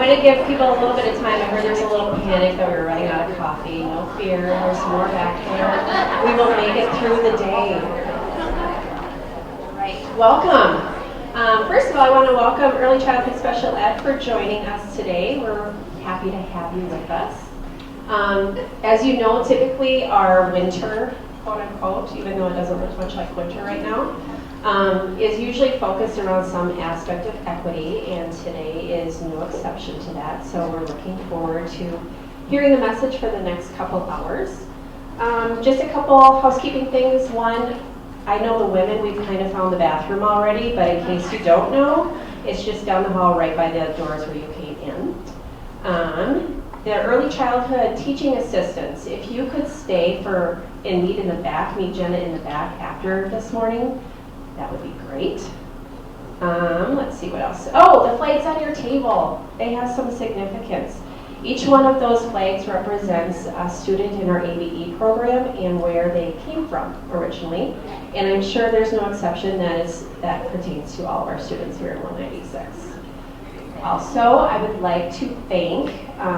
try to give people a little bit of time. I heard there's a little panic that we were running out of coffee. No fear, there's more back there. We will make it through the day. All right, welcome. First of all, I want to welcome Early Childhood Special Ed for joining us today. We're happy to have you with us. As you know, typically our winter, quote unquote, even though it doesn't look much like winter right now, is usually focused around some aspect of equity, and today is no exception to that. So we're looking forward to hearing the message for the next couple hours. Just a couple housekeeping things. One, I know the women, we've kind of found the bathroom already, but in case you don't know, it's just down the hall right by the doors where you came in. The early childhood teaching assistants, if you could stay and meet in the back, meet Jenna in the back after this morning, that would be great. Let's see what else. Oh, the flags on your table, they have some significance. Each one of those flags represents a student in our ABE program and where they came from originally. And I'm sure there's no exception that pertains to all of our students here in 196. Also, I would like to thank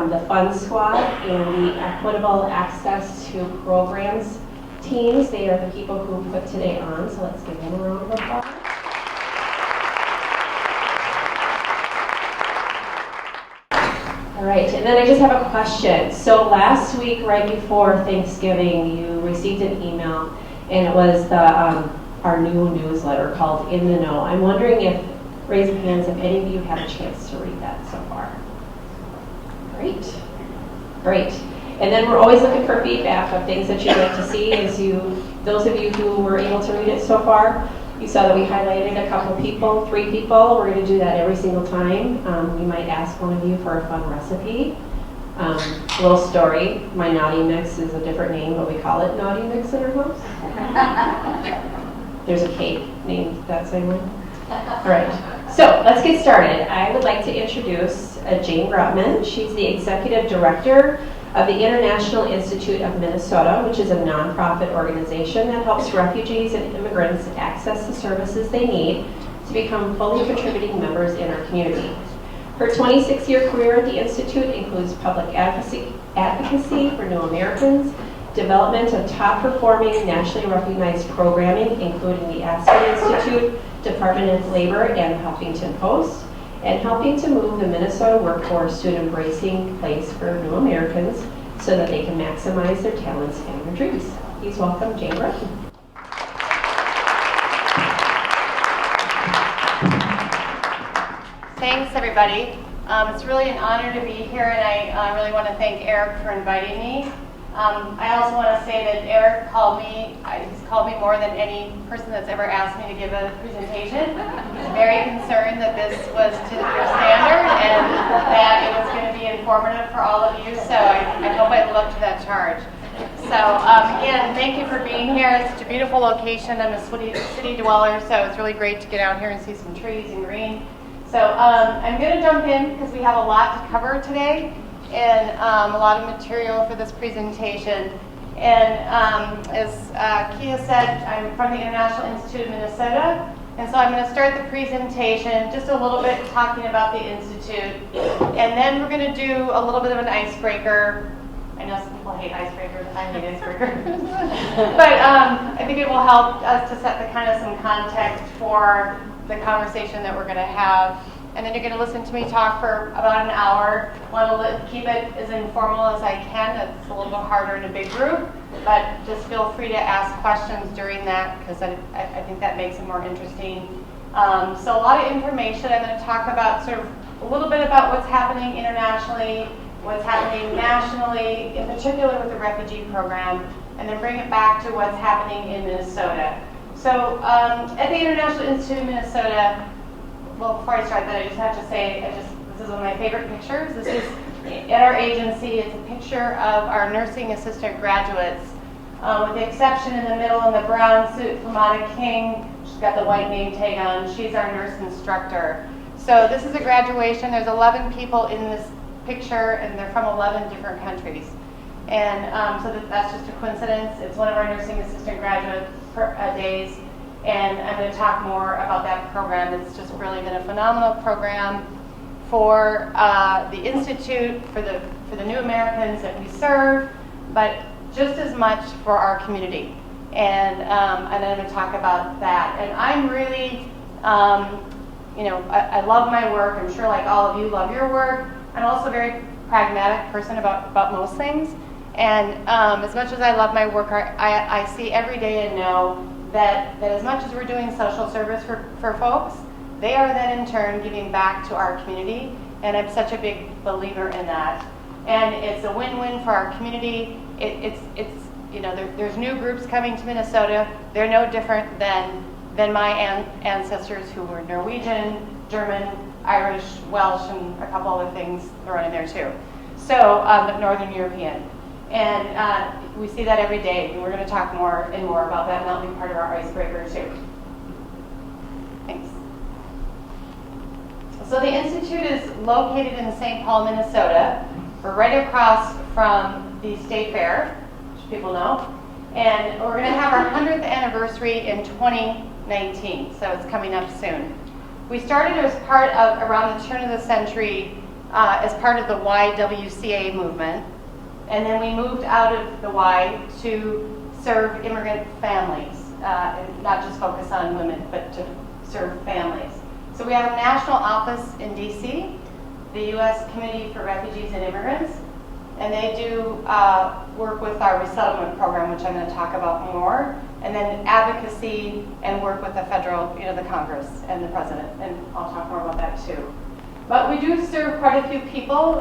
the Fund Squad and the Equitable Access to Programs teams. They are the people who put today on, so let's give them a round of applause. All right, and then I just have a question. So last week, right before Thanksgiving, you received an email, and it was our new newsletter called In the Know. I'm wondering if, raise your hands if any of you had a chance to read that so far. Great, great. And then we're always looking for feedback of things that you'd like to see. Those of you who were able to read it so far, you saw that we highlighted a couple people, 3 people. We're going to do that every single time. We might ask one of you for a fun recipe. Little story, my naughty mix is a different name, but we call it naughty mix in our house. There's a cake named that same way. All right, so let's get started. I would like to introduce Jane Grutman. She's the Executive Director of the International Institute of Minnesota, which is a nonprofit organization that helps refugees and immigrants access the services they need to become fully contributing members in our community. Her 26-year career at the Institute includes public advocacy for new Americans, development of top-performing, nationally recognized programming, including the Aspen Institute, Department of Labor, and Huffington Post, and helping to move the Minnesota workforce to an embracing place for new Americans so that they can maximize their talents and their dreams. Please welcome Jane Grutman. Thanks, everybody. It's really an honor to be here, and I really want to thank Eric for inviting me. I also want to say that Eric he's called me more than any person that's ever asked me to give a presentation. He's very concerned that this was to your standard and that it was going to be informative for all of you, so I hope I live up to that charge. So again, thank you for being here. It's such a beautiful location. I'm a city dweller, so it's really great to get out here and see some trees and green. So I'm going to jump in because we have a lot to cover today and a lot of material for this presentation. And as Kia said, I'm from the International Institute of Minnesota, and so I'm going to start the presentation just a little bit talking about the Institute, and then we're going to do a little bit of an icebreaker. I know some people hate icebreakers, I hate icebreakers. But I think it will help us to set some context for the conversation that we're going to have. And then you're going to listen to me talk for about an hour. I want to keep it as informal as I can. It's a little bit harder in a big group, but just feel free to ask questions during that because I think that makes it more interesting. So a lot of information. I'm going to talk about sort of a little bit about what's happening internationally, what's happening nationally, in particular with the refugee program, and then bring it back to what's happening in Minnesota. So at the International Institute of Minnesota, well, before I start that, I just have to say, this is one of my favorite pictures. This is at our agency. It's a picture of our nursing assistant graduates, with the exception in the middle in the brown suit from Anna King. She's got the white name tag on. She's our nurse instructor. So this is a graduation. There's 11 people in this picture, and they're from 11 different countries. And so that's just a coincidence. It's one of our nursing assistant graduate days. And I'm going to talk more about that program. It's just really been a phenomenal program for the Institute, for the new Americans that we serve, but just as much for our community. And I'm going to talk about that. And I'm really, I love my work. I'm sure like all of you love your work. I'm also a very pragmatic person about most things. And as much as I love my work, I see every day and know that as much as we're doing social service for folks, they are then in turn giving back to our community. And I'm such a big believer in that. And it's a win-win for our community. There's new groups coming to Minnesota. They're no different than my ancestors who were Norwegian, German, Irish, Welsh, and a couple other things thrown in there too. So, Northern European. And we see that every day, and we're going to talk more and more about that, and that'll be part of our icebreaker too. Thanks. So the Institute is located in St. Paul, Minnesota. We're right across from the State Fair, which people know. And we're going to have our 100th anniversary in 2019, so it's coming up soon. We started as part of, around the turn of the century, as part of the YWCA movement. And then we moved out of the Y to serve immigrant families, and not just focus on women, but to serve families. So we have a national office in DC, the U.S. Committee for Refugees and Immigrants, and they do work with our resettlement program, which I'm going to talk about more, and then advocacy and work with the federal, the Congress and the President, and I'll talk more about that too. But we do serve quite a few people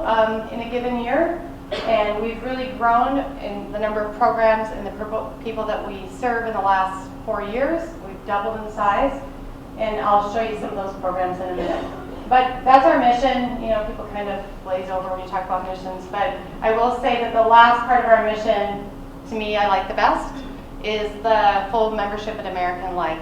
in a given year, and we've really grown in the number of programs and the people that we serve in the last 4 years. We've doubled in size, and I'll show you some of those programs in a minute. But that's our mission. People kind of glaze over when you talk about missions, but I will say that the last part of our mission, to me, I like the best, is the full membership in American life.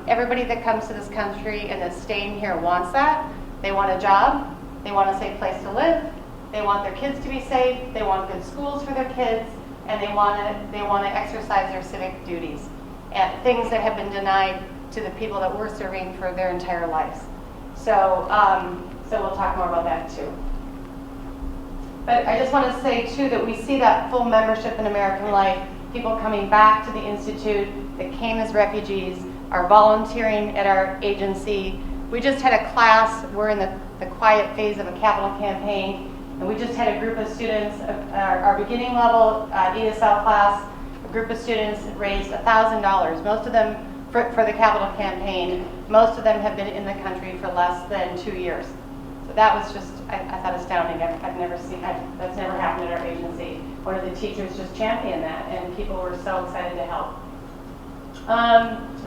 Everybody that comes to this country and that's staying here wants that. They want a job, they want a safe place to live, they want their kids to be safe, they want good schools for their kids, and they want to exercise their civic duties, and things that have been denied to the people that we're serving for their entire lives. So we'll talk more about that too. But I just want to say too that we see that full membership in American life, people coming back to the Institute that came as refugees, are volunteering at our agency. We just had a class, we're in the quiet phase of a capital campaign, and we just had a group of students, our beginning level ESL class, a group of students raised $1,000. Most of them for the capital campaign, most of them have been in the country for less than 2 years. So that was just, I thought, astounding. I've never seen that. That's never happened at our agency. One of the teachers just championed that, and people were so excited to help.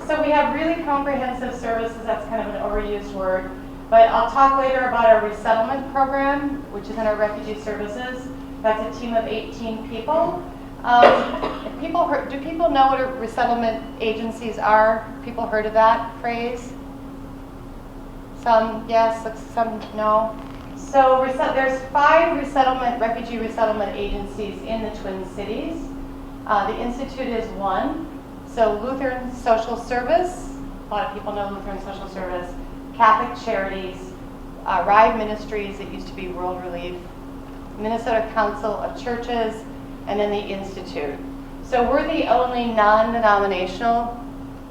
So we have really comprehensive services. That's kind of an overused word. But I'll talk later about our resettlement program, which is in our refugee services. That's a team of 18 people. Do people know what resettlement agencies are? People heard of that phrase? Some yes, some no. So there's 5 refugee resettlement agencies in the Twin Cities. The Institute is one. So Lutheran Social Service, a lot of people know Lutheran Social Service, Catholic Charities, Rive Ministries, it used to be World Relief, Minnesota Council of Churches, and then the Institute. So we're the only non-denominational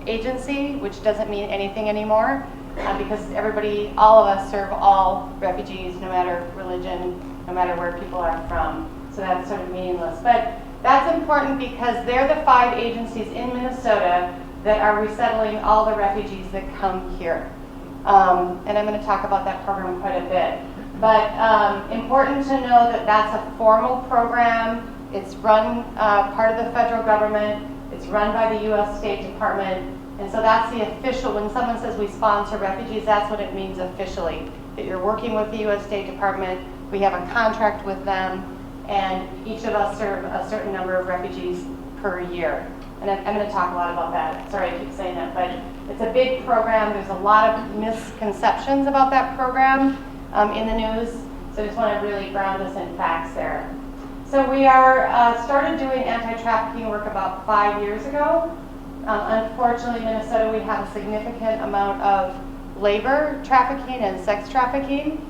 agency, which doesn't mean anything anymore, because all of us serve all refugees, no matter religion, no matter where people are from. So that's sort of meaningless. But that's important because they're the 5 agencies in Minnesota that are resettling all the refugees that come here. And I'm going to talk about that program quite a bit. But important to know that that's a formal program. It's run part of the federal government. It's run by the U.S. State Department. And so that's the official, when someone says we sponsor refugees, that's what it means officially, that you're working with the U.S. State Department. We have a contract with them, and each of us serve a certain number of refugees per year. And I'm going to talk a lot about that. Sorry, I keep saying that, but it's a big program. There's a lot of misconceptions about that program in the news, so I just want to really ground us in facts there. So we started doing anti-trafficking work about 5 years ago. Unfortunately, in Minnesota, we have a significant amount of labor trafficking and sex trafficking.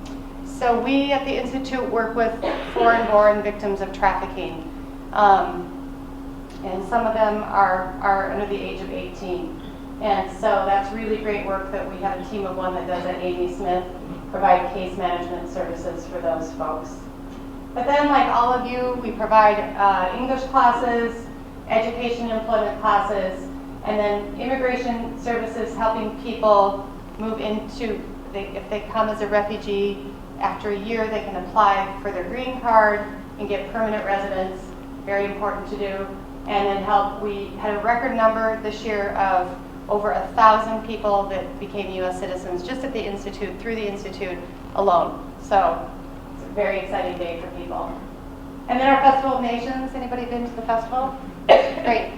So we at the Institute work with foreign-born victims of trafficking. And some of them are under the age of 18. And so that's really great work that we have a team of one that does at Amy Smith, provide case management services for those folks. But then, like all of you, we provide English classes, education and employment classes, and then immigration services helping people move into, if they come as a refugee, after a year they can apply for their green card and get permanent residence, very important to do. And then we had a record number this year of over 1,000 people that became U.S. citizens just at the Institute, through the Institute alone. So it's a very exciting day for people. And then our Festival of Nations, anybody been to the festival? Great.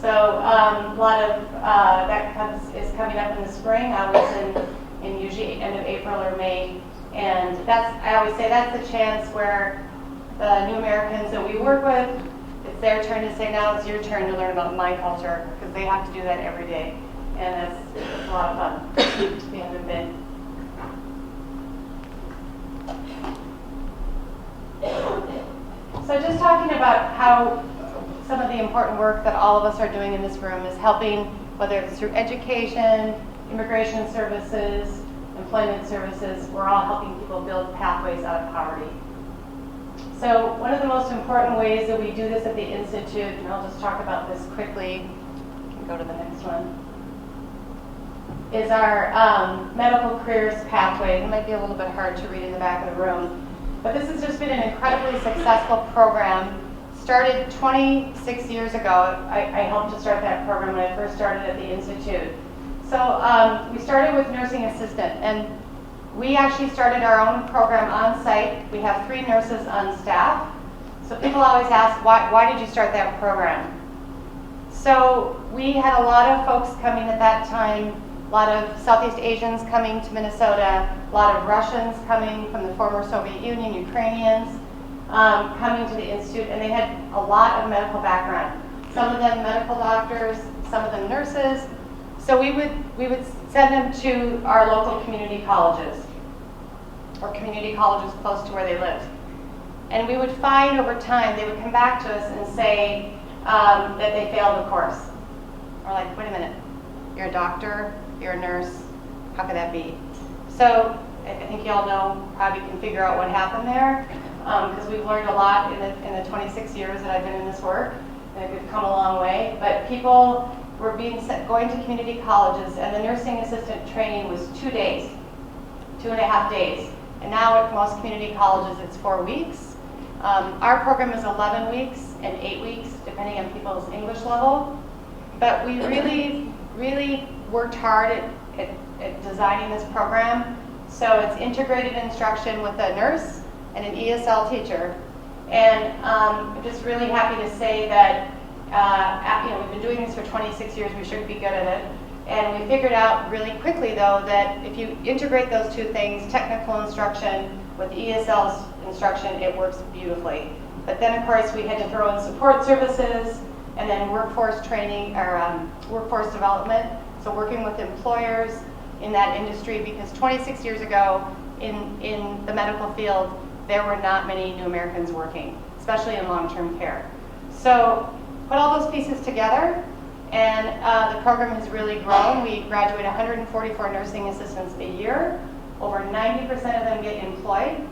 So a lot of that is coming up in the spring. I was in usually end of April or May. And I always say that's the chance where the new Americans that we work with, it's their turn to say, now it's your turn to learn about my culture, because they have to do that every day. And it's a lot of fun if you haven't been. So just talking about how some of the important work that all of us are doing in this room is helping, whether it's through education, immigration services, employment services, we're all helping people build pathways out of poverty. So one of the most important ways that we do this at the Institute, and I'll just talk about this quickly, you can go to the next one, is our medical careers pathway. It might be a little bit hard to read in the back of the room, but this has just been an incredibly successful program. Started 26 years ago. I helped to start that program when I first started at the Institute. So we started with nursing assistant, and we actually started our own program on site. We have 3 nurses on staff. So people always ask, why did you start that program? So we had a lot of folks coming at that time, a lot of Southeast Asians coming to Minnesota, a lot of Russians coming from the former Soviet Union, Ukrainians coming to the Institute, and they had a lot of medical background. Some of them medical doctors, some of them nurses. So we would send them to our local community colleges, or community colleges close to where they lived. And we would find over time, they would come back to us and say that they failed the course. We're like, wait a minute, you're a doctor, you're a nurse, how could that be? So I think you all know, probably can figure out what happened there, because we've learned a lot in the 26 years that I've been in this work, and we've come a long way. But people were going to community colleges, and the nursing assistant training was 2 days, 2.5 days. And now at most community colleges, it's 4 weeks. Our program is 11 weeks and 8 weeks, depending on people's English level. But we really, really worked hard at designing this program. So it's integrated instruction with a nurse and an ESL teacher. And I'm just really happy to say that we've been doing this for 26 years, we should be good at it. And we figured out really quickly, though, that if you integrate those 2 things, technical instruction with ESL instruction, it works beautifully. But then, of course, we had to throw in support services and then workforce training, or workforce development. So working with employers in that industry, because 26 years ago in the medical field, there were not many new Americans working, especially in long-term care. So put all those pieces together, and the program has really grown. We graduate 144 nursing assistants a year. Over 90% of them get employed.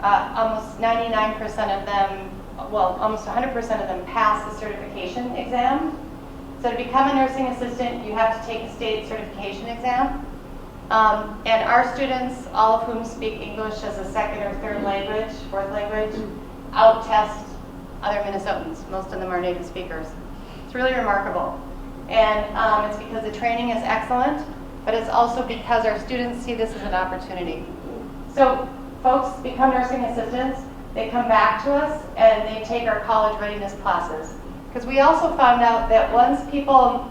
Almost 99% of them, well, almost 100% of them pass the certification exam. So to become a nursing assistant, you have to take a state certification exam. And our students, all of whom speak English as a second or third language, fourth language, out-test other Minnesotans. Most of them are native speakers. It's really remarkable. And it's because the training is excellent, but it's also because our students see this as an opportunity. So folks become nursing assistants, they come back to us, and they take our college readiness classes. Because we also found out that once people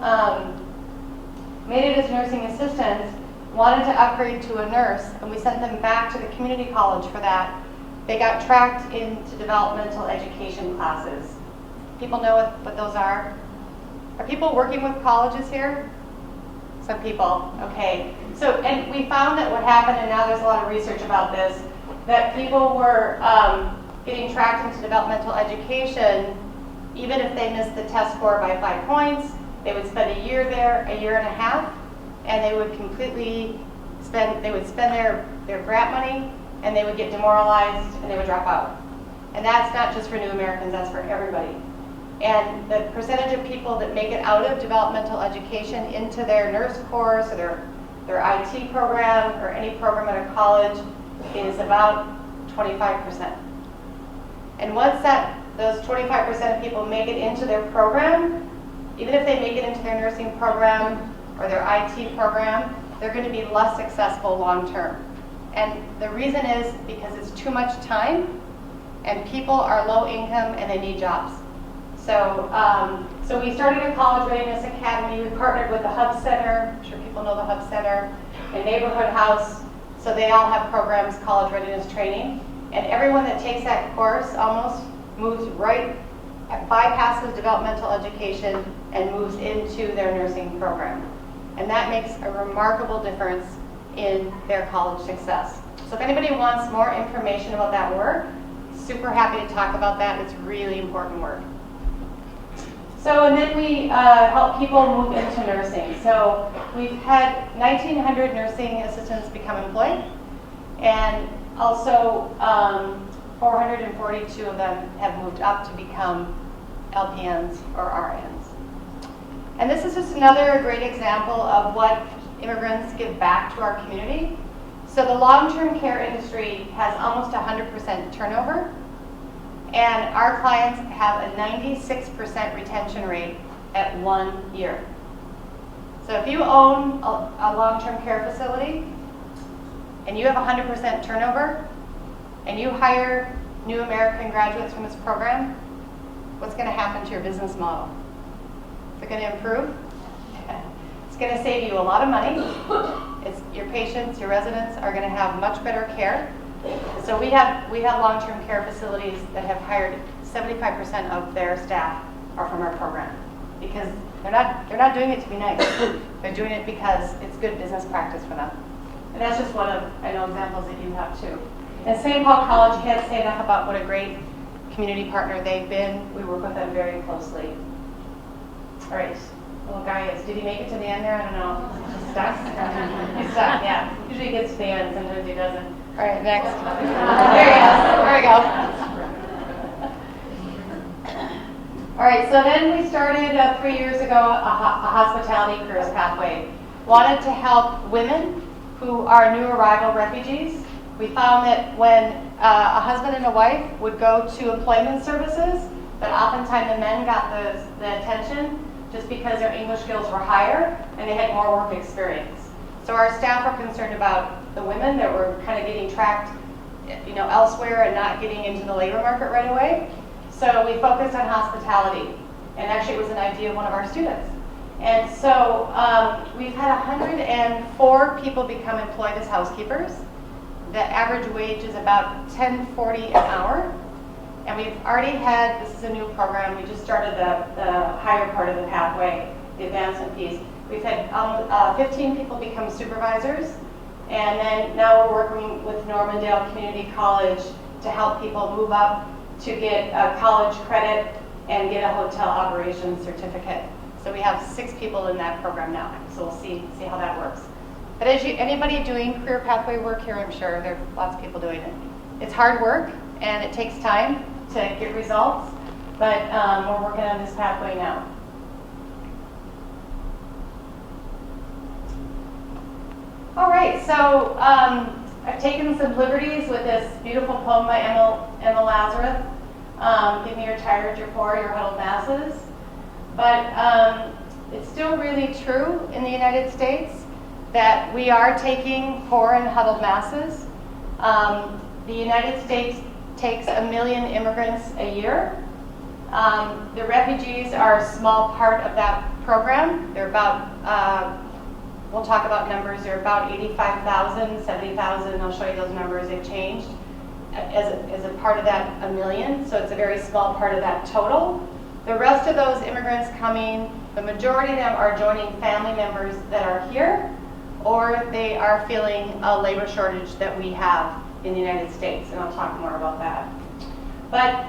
made it as nursing assistants, wanted to upgrade to a nurse, and we sent them back to the community college for that, they got tracked into developmental education classes. People know what those are? Are people working with colleges here? Some people, okay. So, and we found that what happened, and now there's a lot of research about this, that people were getting tracked into developmental education, even if they missed the test score by 5 points, they would spend a year there, a year and a half, and they would completely spend their grant money, and they would get demoralized, and they would drop out. And that's not just for new Americans, that's for everybody. And the percentage of people that make it out of developmental education into their nurse course or their IT program or any program at a college is about 25%. And once those 25% of people make it into their program, even if they make it into their nursing program or their IT program, they're going to be less successful long term. And the reason is because it's too much time, and people are low income and they need jobs. So, so we started a College Readiness Academy. We partnered with the Hub Center. I'm sure people know the Hub Center, and Neighborhood House. So they all have programs, college readiness training. And everyone that takes that course almost moves right, bypasses developmental education and moves into their nursing program. And that makes a remarkable difference in their college success. So if anybody wants more information about that work, super happy to talk about that. It's really important work. So, and then we help people move into nursing. So we've had 1,900 nursing assistants become employed, and also 442 of them have moved up to become LPNs or RNs. And this is just another great example of what immigrants give back to our community. So the long-term care industry has almost 100% turnover, and our clients have a 96% retention rate at 1 year. So if you own a long-term care facility and you have 100% turnover and you hire new American graduates from this program, what's going to happen to your business model? Is it going to improve? It's going to save you a lot of money. Your patients, your residents are going to have much better care. So we have long-term care facilities that have hired 75% of their staff are from our program, because they're not doing it to be nice. They're doing it because it's good business practice for them. And that's just one of, I know, examples that you have too. And St. Paul College, can't say enough about what a great community partner they've been. We work with them very closely. All right, little guy did he make it to the end there? I don't know. He's stuck? He's stuck, yeah. Usually he gets to the end, sometimes he doesn't. All right, next. There he is. There we go. All right, so then we started 3 years ago a hospitality careers pathway. Wanted to help women who are new arrival refugees. We found that when a husband and a wife would go to employment services, that oftentimes the men got the attention just because their English skills were higher and they had more work experience. So our staff are concerned about the women that were kind of getting tracked, elsewhere and not getting into the labor market right away. So we focused on hospitality, and actually it was an idea of one of our students. And so we've had 104 people become employed as housekeepers. The average wage is about $10.40 an hour. And we've already had, this is a new program, we just started the higher part of the pathway, the advancement piece. We've had 15 people become supervisors, and then now we're working with Normandale Community College to help people move up to get a college credit and get a hotel operations certificate. So we have 6 people in that program now, so we'll see how that works. But anybody doing career pathway work here, I'm sure there are lots of people doing it. It's hard work, and it takes time to get results, but we're working on this pathway now. All right, so I've taken some liberties with this beautiful poem by Emma Lazarus, Give Me Your Tired, Your Poor, Your Huddled Masses. But it's still really true in the United States that we are taking poor and huddled masses. The United States takes 1 million immigrants a year. The refugees are a small part of that program. They're about, we'll talk about numbers, they're about 85,000, 70,000, I'll show you those numbers, they've changed as a part of that 1 million, so it's a very small part of that total. The rest of those immigrants coming, the majority of them are joining family members that are here, or they are feeling a labor shortage that we have in the United States, and I'll talk more about that. But,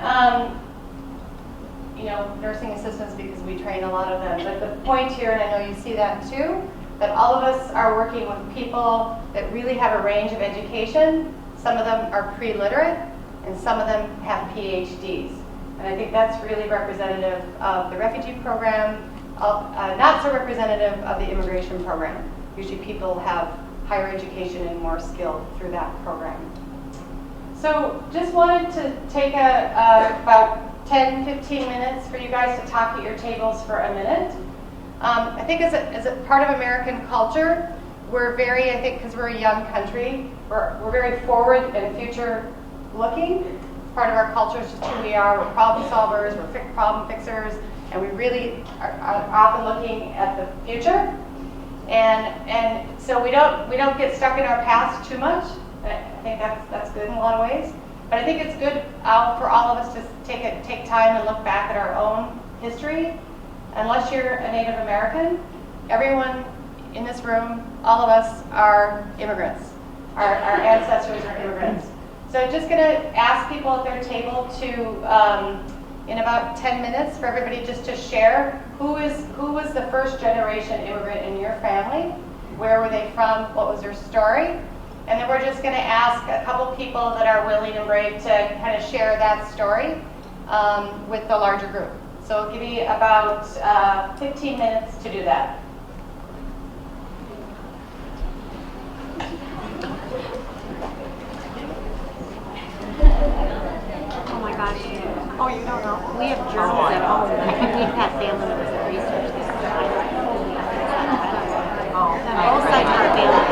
you know, nursing assistants, because we train a lot of them. But the point here, and I know you see that too, that all of us are working with people that really have a range of education. Some of them are pre-literate, and some of them have PhDs. And I think that's really representative of the refugee program, not so representative of the immigration program. Usually people have higher education and more skill through that program. So just wanted to take about 10, 15 minutes for you guys to talk at your tables for a minute. I think as a part of American culture, we're very, I think because we're a young country, we're very forward and future looking. Part of our culture is just who we are. We're problem solvers, we're problem fixers, and we really are often looking at the future. And so we don't get stuck in our past too much. I think that's good in a lot of ways. But I think it's good for all of us to take time and look back at our own history. Unless you're a Native American, everyone in this room, all of us are immigrants. Our ancestors are immigrants. So I'm just going to ask people at their table to, in about 10 minutes, for everybody just to share who was the first generation immigrant in your family, where were they from, what was their story, and then we're just going to ask a couple people that are willing and brave to kind of share that story with the larger group. So I'll give you about 15 minutes to do that. Oh my gosh. Oh, you don't know? We have journals at home. We've had family members that research this. Both sides of our family,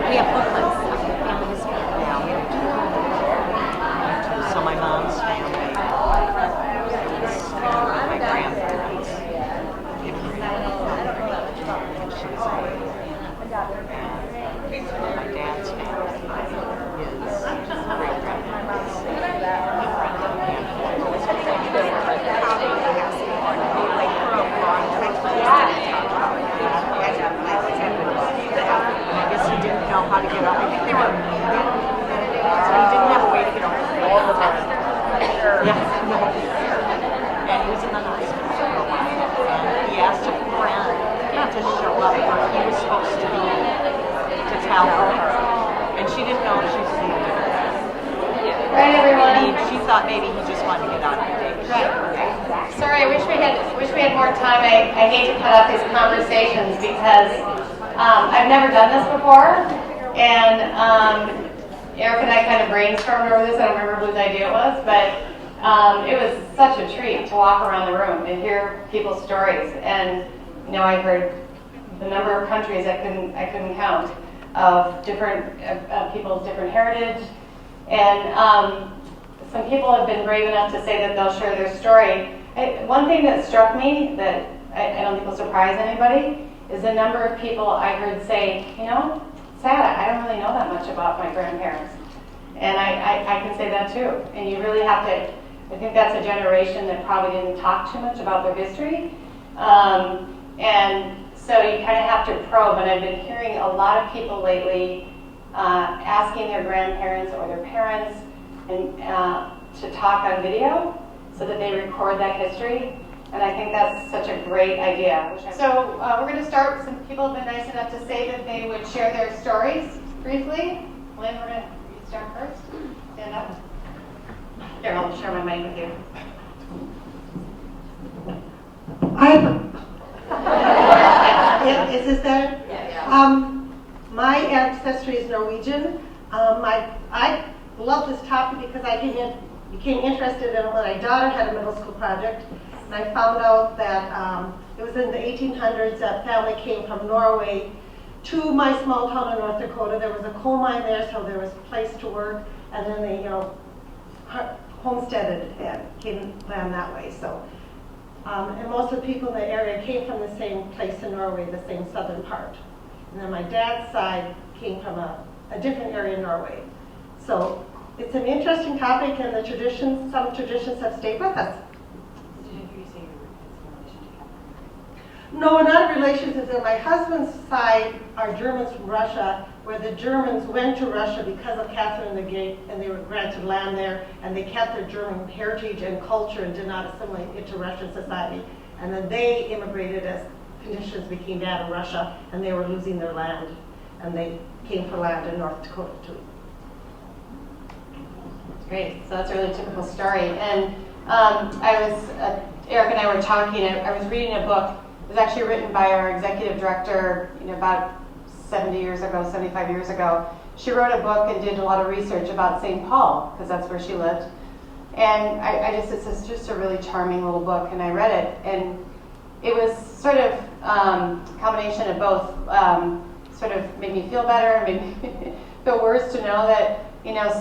we have booklets of family history. Yeah, we have two. So my mom's family, my grandparents, my dad's family, his I guess he didn't know how to get up. I think they were muted, so he didn't have a way to get over the Yeah, no. And he was in the hospital for a while. And he asked a friend to show up where he was supposed to be to tell her. And she didn't know she was leaving. Right, everyone. She thought maybe he just wanted to get out of the day. Right. Sorry, I wish we had more time. I hate to cut off these conversations because I've never done this before, and Eric and I kind of brainstormed over this. I don't remember whose idea it was, but it was such a treat to walk around the room and hear people's stories. And you know, I heard the number of countries I couldn't count of different people's different heritage, and some people have been brave enough to say that they'll share their story. One thing that struck me that I don't think will surprise anybody is the number of people I heard say, you know, sad, I don't really know that much about my grandparents. And I can say that too. And you really have to, I think that's a generation that probably didn't talk too much about their history. And so you kind of have to probe. And I've been hearing a lot of people lately asking their grandparents or their parents and, to talk on video so that they record that history. And I think that's such a great idea. So we're going to start with some people have been nice enough to say that they would share their stories briefly. Lynn, we're going to start first. Stand up. Here, I'll share my mic with you. Is this better? Yeah. My ancestry is Norwegian. I love this topic because I became interested in it when my daughter had a middle school project. And I found out that it was in the 1800s that family came from Norway to my small town in North Dakota. There was a coal mine there, so there was a place to work. And then they, homesteaded and came land that way. So, and most of the people in the area came from the same place in Norway, the same southern part. And then my dad's side came from a different area in Norway. So it's an interesting topic, and the traditions, some traditions have stayed with us. No, not relations. It's on my husband's side are Germans from Russia, where the Germans went to Russia because of Catherine the Great, and they were granted land there, and they kept their German heritage and culture and did not assimilate into Russian society. And then they immigrated as conditions became bad in Russia, and they were losing their land, and they came for land in North Dakota too. Great, so that's a really typical story. And Eric and I were talking, I was reading a book. It was actually written by our executive director, about 70 years ago, 75 years ago. She wrote a book and did a lot of research about St. Paul, because that's where she lived. And it's just a really charming little book, and I read it. And it was sort of a combination of both, sort of made me feel better, made me feel worse to know that,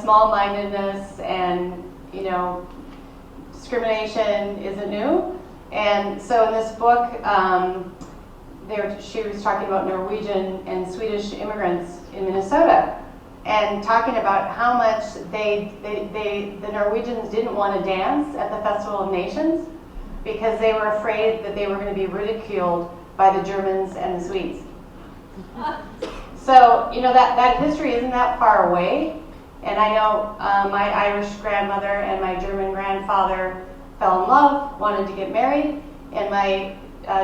small-mindedness and, discrimination isn't new. And so in this book, she was talking about Norwegian and Swedish immigrants in Minnesota, and talking about how much the Norwegians didn't want to dance at the Festival of Nations because they were afraid that they were going to be ridiculed by the Germans and the Swedes. So, that history isn't that far away. And I know my Irish grandmother and my German grandfather fell in love, wanted to get married, and my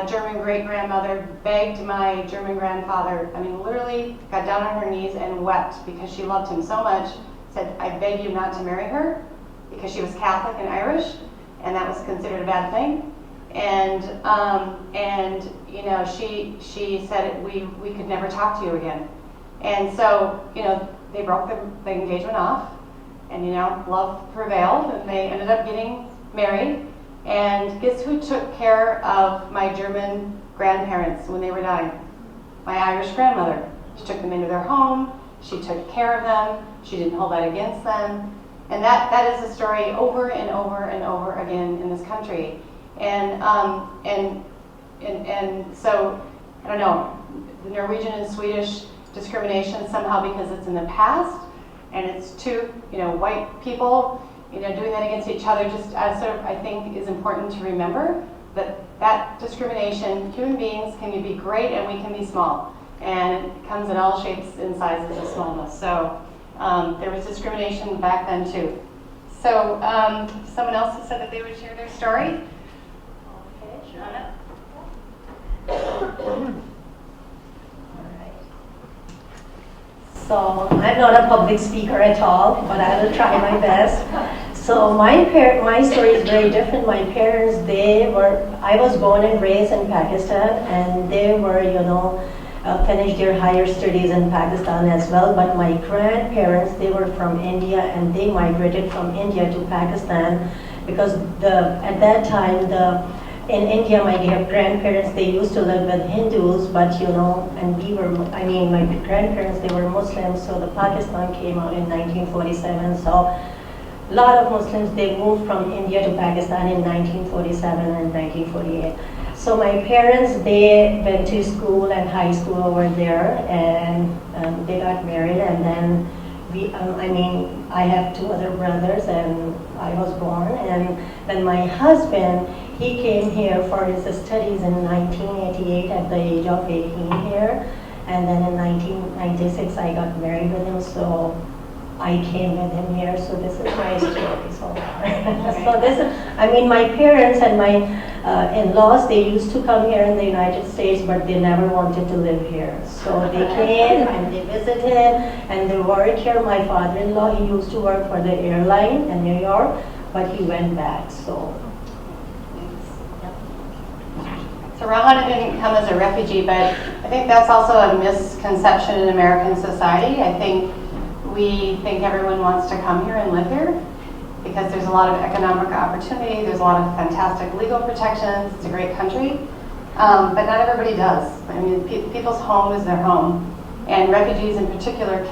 German great-grandmother begged my German grandfather, literally got down on her knees and wept because she loved him so much, said, "I beg you not to marry her," because she was Catholic and Irish, and that was considered a bad thing. And she said, we could never talk to you again. And so, they broke the engagement off, and love prevailed, and they ended up getting married. And guess who took care of my German grandparents when they were dying? My Irish grandmother. She took them into their home, she took care of them, she didn't hold that against them. And that is a story over and over and over again in this country. And so, I don't know, the Norwegian and Swedish discrimination somehow because it's in the past, and it's two, white people, doing that against each other, just I think is important to remember that discrimination, human beings can be great and we can be small, and it comes in all shapes and sizes of smallness. So there was discrimination back then too. So someone else has said that they would share their story. Okay, Shauna. So I'm not a public speaker at all, but I will try my best. So my story is very different. My parents, I was born and raised in Pakistan, and they were, finished their higher studies in Pakistan as well. But my grandparents, they were from India, and they migrated from India to Pakistan because at that time in India, my grandparents, they used to live with Hindus, but and my grandparents, they were Muslims, so the Pakistan came out in 1947. So a lot of Muslims, they moved from India to Pakistan in 1947 and 1948. So my parents, they went to school and high school over there, and they got married, and then I have two other brothers, and I was born, and then my husband, he came here for his studies in 1988 at the age of 18 here, and then in 1996 I got married with him, so I came with him here. So this is my story so far. So this is, my parents and my in-laws, they used to come here in the United States, but they never wanted to live here. So they came and they visited and they worked here. My father-in-law, he used to work for the airline in New York, but he went back. So Rahana didn't come as a refugee, but I think that's also a misconception in American society. I think we think everyone wants to come here and live here because there's a lot of economic opportunity, there's a lot of fantastic legal protections, it's a great country, but not everybody does. People's home is their home, and refugees in particular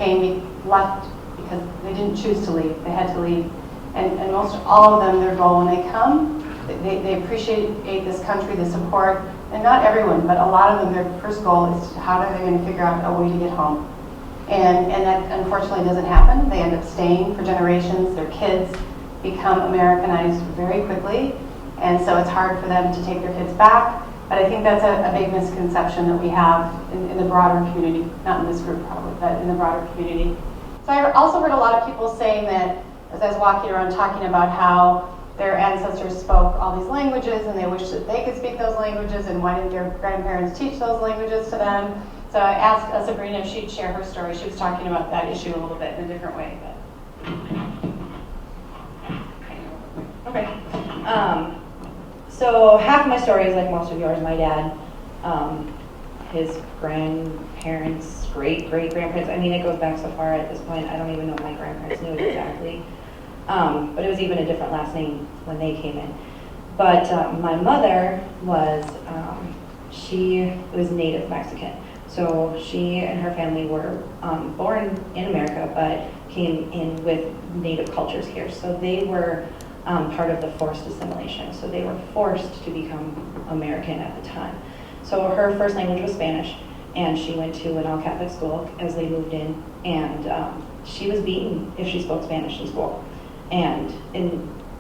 left because they didn't choose to leave, they had to leave. And most all of them, their goal when they come, they appreciate this country, the support, and not everyone, but a lot of them, their first goal is how are they going to figure out a way to get home. And that unfortunately doesn't happen. They end up staying for generations. Their kids become Americanized very quickly, and so it's hard for them to take their kids back. But I think that's a big misconception that we have in the broader community, not in this group probably, but in the broader community. So I also heard a lot of people saying that, as I was walking around talking about how their ancestors spoke all these languages and they wish that they could speak those languages, and why didn't their grandparents teach those languages to them? So I asked Sabrina if she'd share her story. She was talking about that issue a little bit in a different way. Okay. So half of my story is like most of yours. My dad, his grandparents, great-great-grandparents. I mean, it goes back so far at this point, I don't even know if my grandparents knew it exactly. But it was even a different last name when they came in. But my mother was, she was native Mexican. So she and her family were born in America, but came in with native cultures here. So they were part of the forced assimilation. So they were forced to become American at the time. So her first language was Spanish, and she went to an all-Catholic school as they moved in, and she was beaten if she spoke Spanish in school. And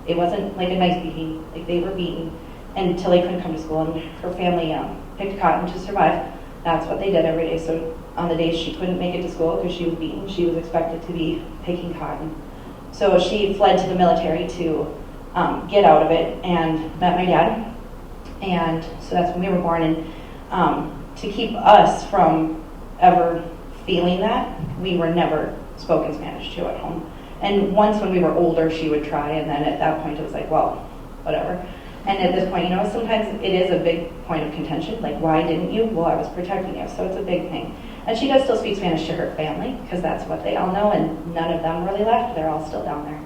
it wasn't like a nice beating, like they were beaten until they couldn't come to school, and her family picked cotton to survive. That's what they did every day. So on the days she couldn't make it to school because she was beaten, she was expected to be picking cotton. So she fled to the military to get out of it and met my dad. And so that's when we were born. And to keep us from ever feeling that, we were never spoken Spanish to at home. And once when we were older, she would try, and then at that point it was like, well, whatever. And at this point, sometimes it is a big point of contention, like, why didn't you? Well, I was protecting you, so it's a big thing. And she does still speak Spanish to her family, because that's what they all know, and none of them really left. They're all still down there.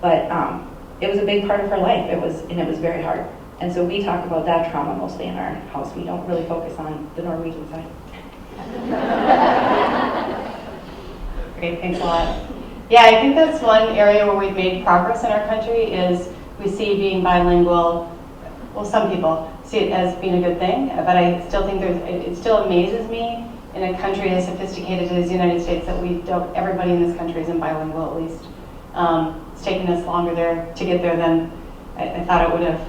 But it was a big part of her life, it was very hard. And so we talk about that trauma mostly in our house. We don't really focus on the Norwegian side. Great, thanks a lot. Yeah, I think that's one area where we've made progress in our country is we see being bilingual, well, some people see it as being a good thing, but I still think it still amazes me in a country as sophisticated as the United States that everybody in this country isn't bilingual at least. It's taken us longer to get there than I thought it would have.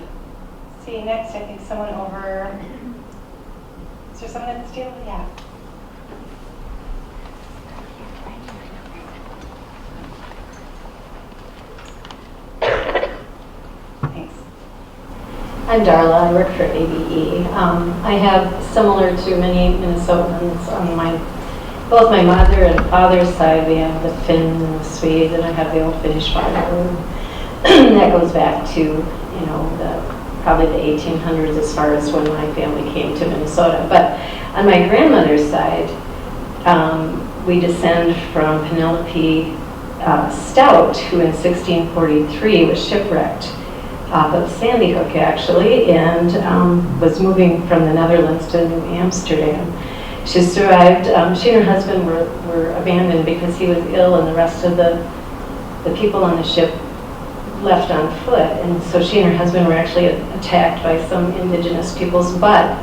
See, next, I think someone over, is there someone at this table? Yeah. Thanks. I'm Darla. I work for ABE. I have, similar to many Minnesotans, on both my mother and father's side, we have the Finns and the Swedes, and I have the old Finnish father. That goes back to, probably the 1800s as far as when my family came to Minnesota. But on my grandmother's side, we descend from Penelope Stout, who in 1643 was shipwrecked off of Sandy Hook, actually, and was moving from the Netherlands to New Amsterdam. She survived. She and her husband were abandoned because he was ill, and the rest of the people on the ship left on foot. And so she and her husband were actually attacked by some indigenous peoples, but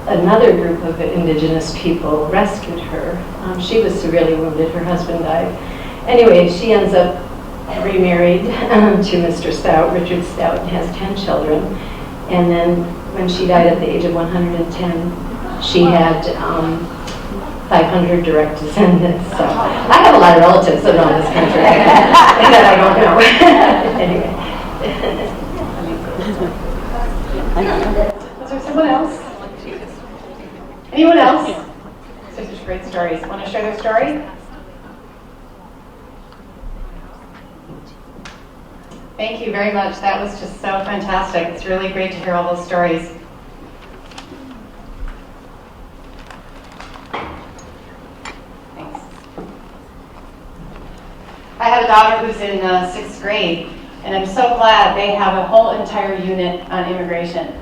another group of indigenous people rescued her. She was severely wounded. Her husband died. Anyway, she ends up remarried to Mr. Stout, Richard Stout, and has 10 children. And then when she died at the age of 110, she had 500 direct descendants. So I have a lot of relatives around this country that I don't know. Anyway. Was there someone else? Anyone else? These are great stories. Want to share their story? Thank you very much. That was just so fantastic. It's really great to hear all those stories. Thanks. I have a daughter who's in 6th grade, and I'm so glad they have a whole entire unit on immigration.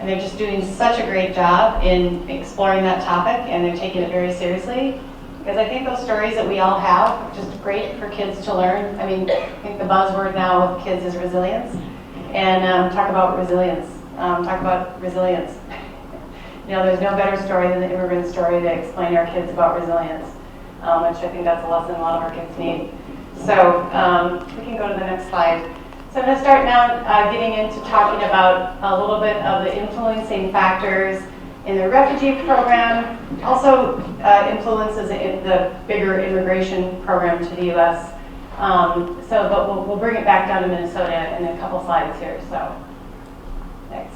And they're just doing such a great job in exploring that topic, and they're taking it very seriously. Because I think those stories that we all have are just great for kids to learn. I mean, I think the buzzword now with kids is resilience. And talk about resilience. There's no better story than the immigrant story to explain to our kids about resilience, which I think that's a lesson a lot of our kids need. So we can go to the next slide. So I'm going to start now getting into talking about a little bit of the influencing factors in the refugee program, also influences in the bigger immigration program to the U.S. But we'll bring it back down to Minnesota in a couple slides here. So, next.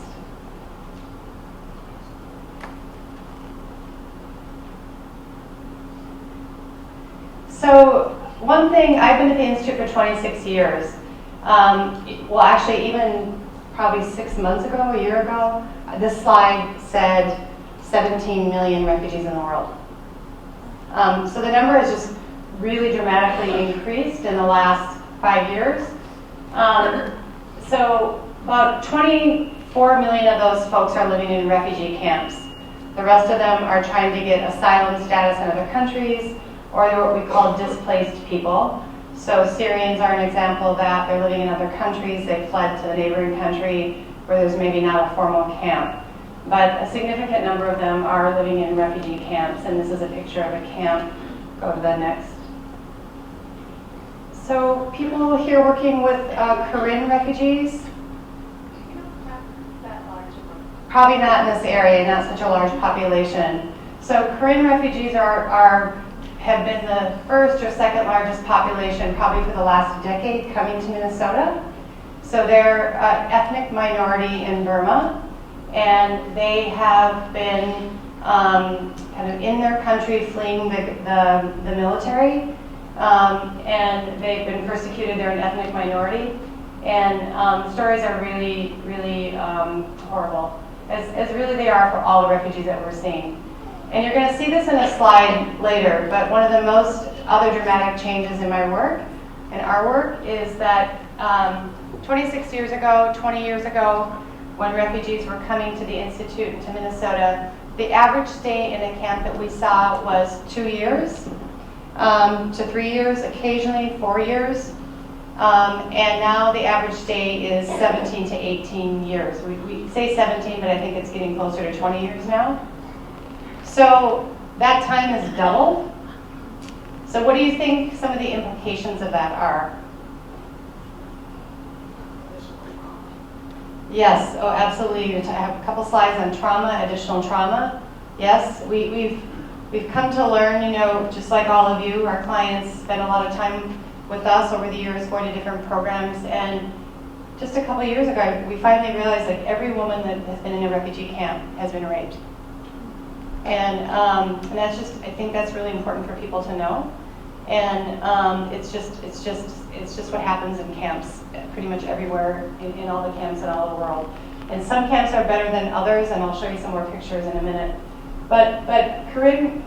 So, one thing, I've been at the Institute for 26 years. Well, actually, even probably 6 months ago, a year ago, this slide said 17 million refugees in the world. So the number has just really dramatically increased in the last 5 years. So about 24 million of those folks are living in refugee camps. The rest of them are trying to get asylum status in other countries, or they're what we call displaced people. So Syrians are an example of that. They're living in other countries. They've fled to the neighboring country where there's maybe not a formal camp. But a significant number of them are living in refugee camps, and this is a picture of a camp. Go to the next. So people here working with Karen refugees? Probably not in this area, not such a large population. So Karen refugees have been the first or second largest population probably for the last decade coming to Minnesota. So they're ethnic minority in Burma, and they have been kind of in their country fleeing the military, and they've been persecuted. They're an ethnic minority, and stories are really, really horrible, as really they are for all the refugees that we're seeing. And you're going to see this in a slide later, but one of the most other dramatic changes in my work, in our work, is that 26 years ago, 20 years ago, when refugees were coming to the Institute and to Minnesota, the average stay in a camp that we saw was 2 years to 3 years, occasionally 4 years. And now the average stay is 17 to 18 years. We say 17, but I think it's getting closer to 20 years now. So that time has doubled. So what do you think some of the implications of that are? Yes, oh, absolutely. I have a couple slides on trauma, additional trauma. Yes, we've come to learn, just like all of you, our clients spend a lot of time with us over the years going to different programs. And just a couple of years ago, we finally realized that every woman that has been in a refugee camp has been raped. And that's just, I think that's really important for people to know. And it's just what happens in camps, pretty much everywhere, in all the camps in all the world. And some camps are better than others, and I'll show you some more pictures in a minute. But Karen,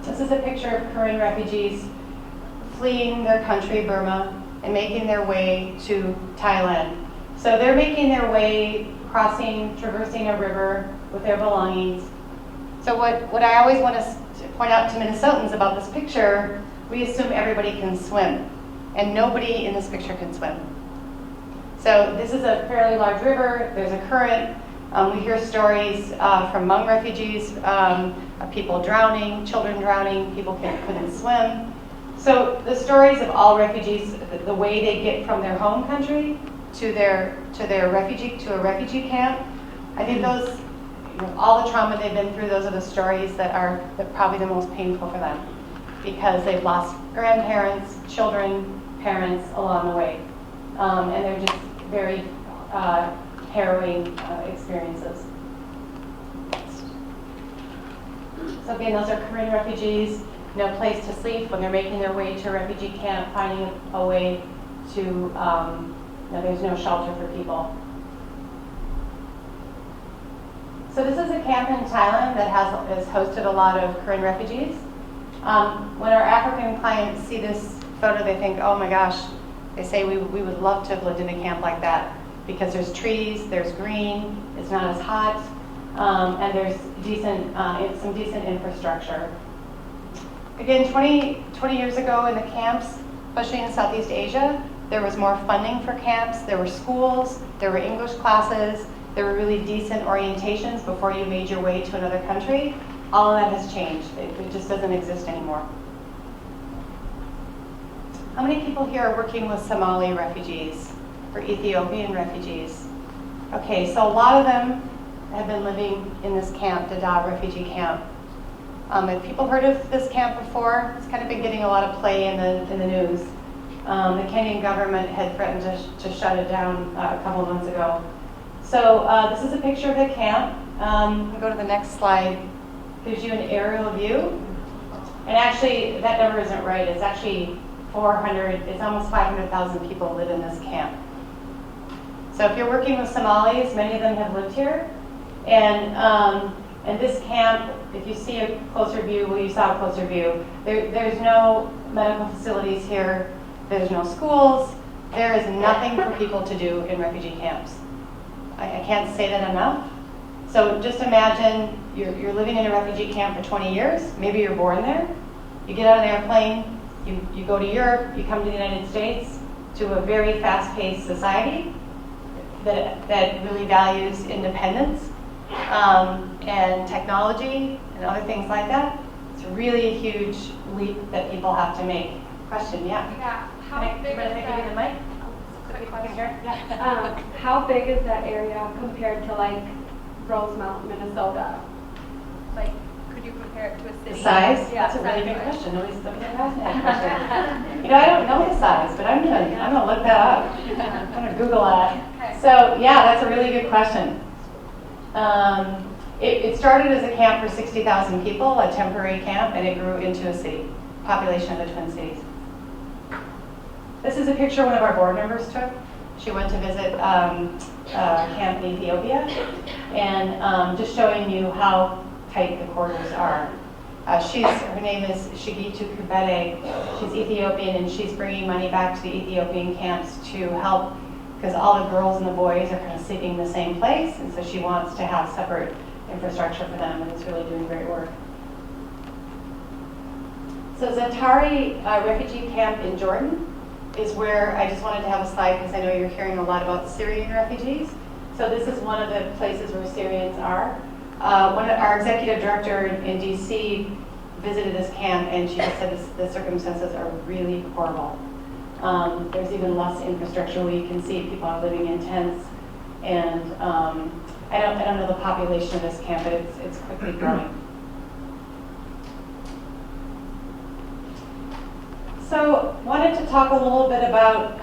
this is a picture of Karen refugees fleeing their country, Burma, and making their way to Thailand. So they're making their way, traversing a river with their belongings. So what I always want to point out to Minnesotans about this picture, we assume everybody can swim, and nobody in this picture can swim. So this is a fairly large river. There's a current. We hear stories from Hmong refugees of people drowning, children drowning, people couldn't swim. So the stories of all refugees, the way they get from their home country to a refugee camp, I think those, all the trauma they've been through, those are the stories that are probably the most painful for them, because they've lost grandparents, children, parents along the way, and they're just very harrowing experiences. So again, those are Korean refugees, no place to sleep when they're making their way to a refugee camp, finding a way to, there's no shelter for people. So this is a camp in Thailand that has hosted a lot of Korean refugees. When our African clients see this photo, they think, oh my gosh, they say we would love to have lived in a camp like that, because there's trees, there's green, it's not as hot, and there's some decent infrastructure. Again, 20 years ago in the camps, especially in Southeast Asia, there was more funding for camps, there were schools, there were English classes, there were really decent orientations before you made your way to another country. All of that has changed. It just doesn't exist anymore. How many people here are working with Somali refugees? for Ethiopian refugees. Okay, so a lot of them have been living in this camp, Dadaab refugee camp. Have people heard of this camp before? It's kind of been getting a lot of play in the news. The Kenyan government had threatened to shut it down a couple of months ago. So this is a picture of the camp. Go to the next slide. Gives you an aerial view. And actually, that number isn't right. It's actually 400, it's almost 500,000 people live in this camp. So if you're working with Somalis, many of them have lived here. And this camp, if you see a closer view, well, you saw a closer view, there's no medical facilities here. There's no schools. There is nothing for people to do in refugee camps. I can't say that enough. So just imagine you're living in a refugee camp for 20 years. Maybe you're born there. You get on an airplane, you go to Europe, you come to the United States, to a very fast-paced society that really values independence and technology and other things like that. It's really a huge leap that people have to make. Question, yeah? Yeah. How big is Give me that? the mic. Quick question. Yeah. How big is that area compared to like Rosemount, Minnesota? Like, could you compare it to a city? The size? Yeah, That's a really good size. question. Nobody's asked that question. I don't know the size, but I'm gonna look that up. I'm gonna Google that. Okay. So yeah, that's a really good question. It started as a camp for 60,000 people, a temporary camp, and it grew into a city, population of the Twin Cities. This is a picture one of our board members took. She went to visit camp in Ethiopia, and just showing you how tight the quarters are. Her name is Shigitu Kubede. She's Ethiopian, and she's bringing money back to the Ethiopian camps to help, because all the girls and the boys are kind of sleeping in the same place, and so she wants to have separate infrastructure for them, and it's really doing great work. So Zantari refugee camp in Jordan is where I just wanted to have a slide because I know you're hearing a lot about Syrian refugees. So this is one of the places where Syrians are. Our executive director in DC visited this camp, and she just said the circumstances are really horrible. There's even less infrastructure where you can see people are living in tents, and I don't know the population of this camp, but it's quickly growing. So wanted to talk a little bit about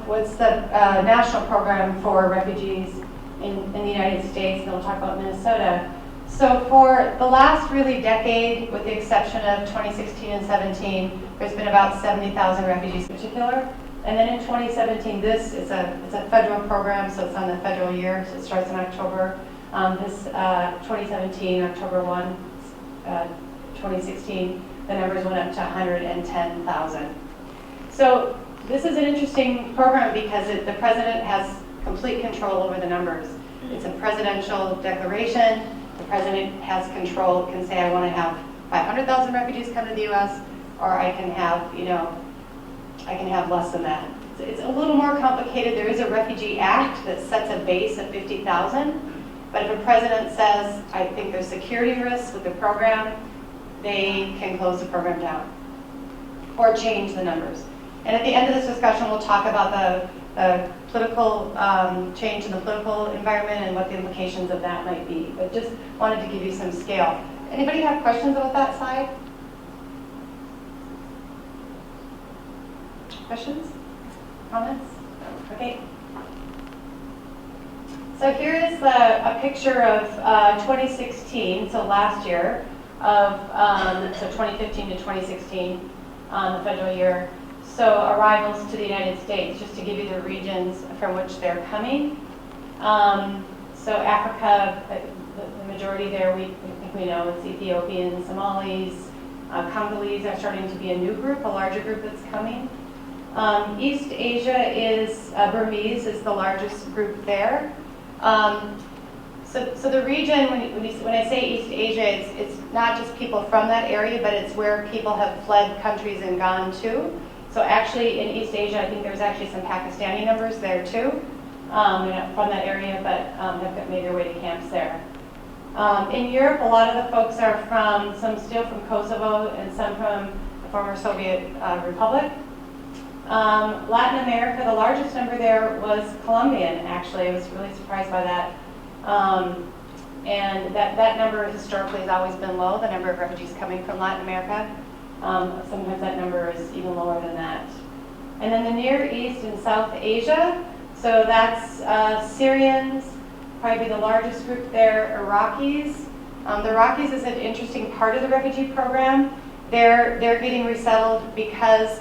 what's the national program for refugees in the United States, and then we'll talk about Minnesota. So for the last really decade, with the exception of 2016 and 17, there's been about 70,000 refugees in particular. And then in 2017, it's a federal program, so it's on the federal year, so it starts in October. 2017, October 1, 2016, the numbers went up to 110,000. So this is an interesting program because the president has complete control over the numbers. It's a presidential declaration. The president has control, can say, I want to have 500,000 refugees come to the U.S., or I can have, I can have less than that. It's a little more complicated. There is a Refugee Act that sets a base of 50,000, but if a president says, I think there's security risks with the program, they can close the program down or change the numbers. And at the end of this discussion, we'll talk about the political change in the political environment and what the implications of that might be. But just wanted to give you some scale. Anybody have questions about that slide? Questions? Comments? Okay. So here is a picture of 2016, so last year, of so 2015 to 2016, the federal year. So arrivals to the United States, just to give you the regions from which they're coming. So Africa, the majority there, I think we know it's Ethiopians, Somalis, Congolese are starting to be a new group, a larger group that's coming. East Asia is, Burmese is the largest group there. So the region, when I say East Asia, it's not just people from that area, but it's where people have fled countries and gone to. So actually in East Asia, I think there's actually some Pakistani numbers there too. They're not from that area, but have made their way to camps there. In Europe, a lot of the folks are some still from Kosovo and some from the former Soviet Republic. Latin America, the largest number there was Colombian, actually. I was really surprised by that. And that number historically has always been low, the number of refugees coming from Latin America. Sometimes that number is even lower than that. And then the Near East and South Asia, so that's Syrians, probably the largest group there, Iraqis. The Iraqis is an interesting part of the refugee program. They're getting resettled because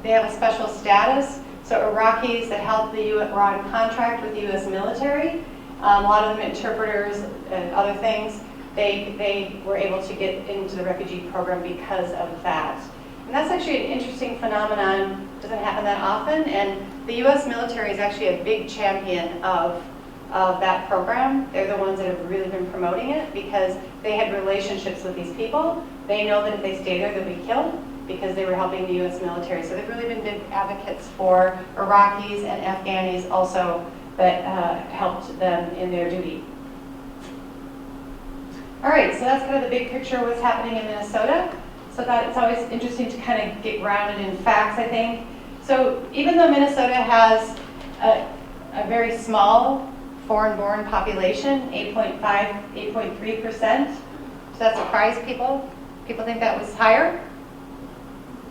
they have a special status. So Iraqis that help were on contract with the U.S. military, a lot of them interpreters and other things, they were able to get into the refugee program because of that. And that's actually an interesting phenomenon. Doesn't happen that often. And the U.S. military is actually a big champion of that program. They're the ones that have really been promoting it because they had relationships with these people. They know that if they stay there, they'll be killed because they were helping the U.S. military. So they've really been big advocates for Iraqis and Afghanis also that helped them in their duty. All right, so that's kind of the big picture of what's happening in Minnesota. So that it's always interesting to kind of get grounded in facts, I think. So even though Minnesota has a very small foreign-born population, 8.5, 8.3%, so that surprised people. People think that was higher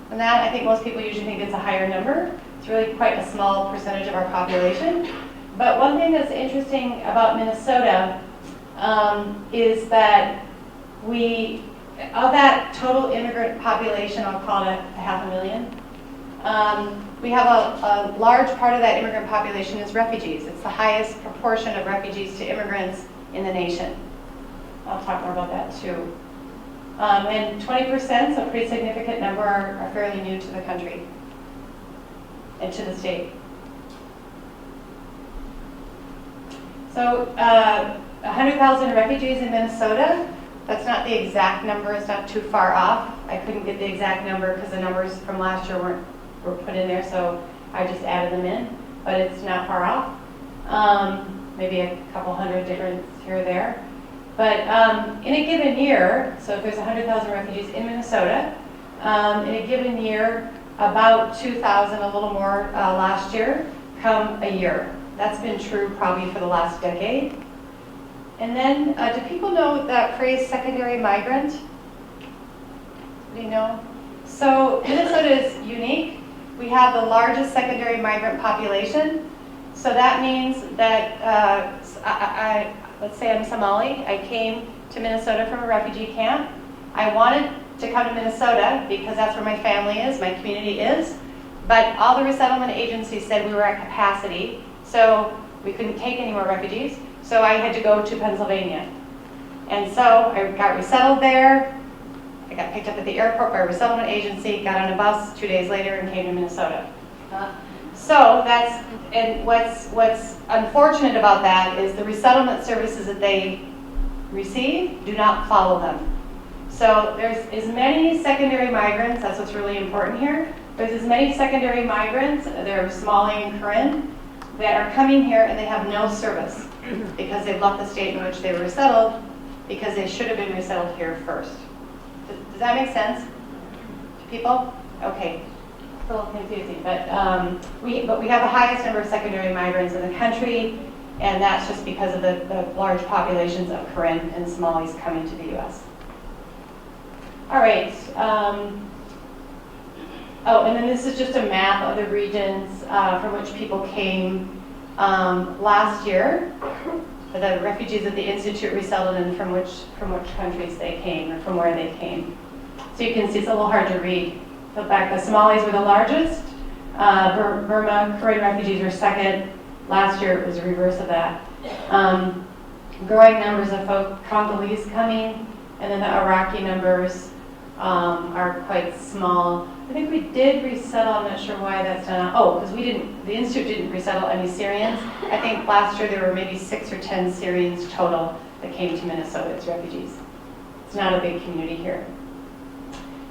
than that. I think most people usually think it's a higher number. It's really quite a small percentage of our population. But one thing that's interesting about Minnesota is that of that total immigrant population, I'll call it 500,000, we have a large part of that immigrant population is refugees. It's the highest proportion of refugees to immigrants in the nation. I'll talk more about that too. And 20%, so a pretty significant number, are fairly new to the country and to the state. So 100,000 refugees in Minnesota. That's not the exact number. It's not too far off. I couldn't get the exact number because the numbers from last year were put in there, so I just added them in. But it's not far off. Maybe a couple hundred difference here or there. But in a given year, so if there's 100,000 refugees in Minnesota, in a given year, about 2,000, a little more last year, come a year. That's been true probably for the last decade. And then, do people know that phrase, secondary migrant? Do you know? So Minnesota is unique. We have the largest secondary migrant population. So that means that, let's say I'm Somali. I came to Minnesota from a refugee camp. I wanted to come to Minnesota because that's where my family is, my community is. But all the resettlement agencies said we were at capacity, so we couldn't take any more refugees. So I had to go to Pennsylvania. And so I got resettled there. I got picked up at the airport by a resettlement agency, got on a bus 2 days later and came to Minnesota. So that's, and what's unfortunate about that is the resettlement services that they receive do not follow them. So there's as many secondary migrants, that's what's really important here. There's as many secondary migrants, they're Somali and Karen, that are coming here and they have no service because they've left the state in which they were resettled because they should have been resettled here first. Does that make sense to people? Okay, it's a little confusing, but we have the highest number of secondary migrants in the country, and that's just because of the large populations of Karen and Somalis coming to the U.S. All right. Oh, and then this is just a map of the regions from which people came last year. The refugees that the Institute resettled in from which countries they came or from where they came. So you can see it's a little hard to read. So back, the Somalis were the largest. Burma, Karen refugees were second. Last year it was the reverse of that. Growing numbers of Congolese coming, and then the Iraqi numbers are quite small. I think we did resettle, I'm not sure why that's done. Oh, because the Institute didn't resettle any Syrians. I think last year there were maybe 6 or 10 Syrians total that came to Minnesota as refugees. It's not a big community here.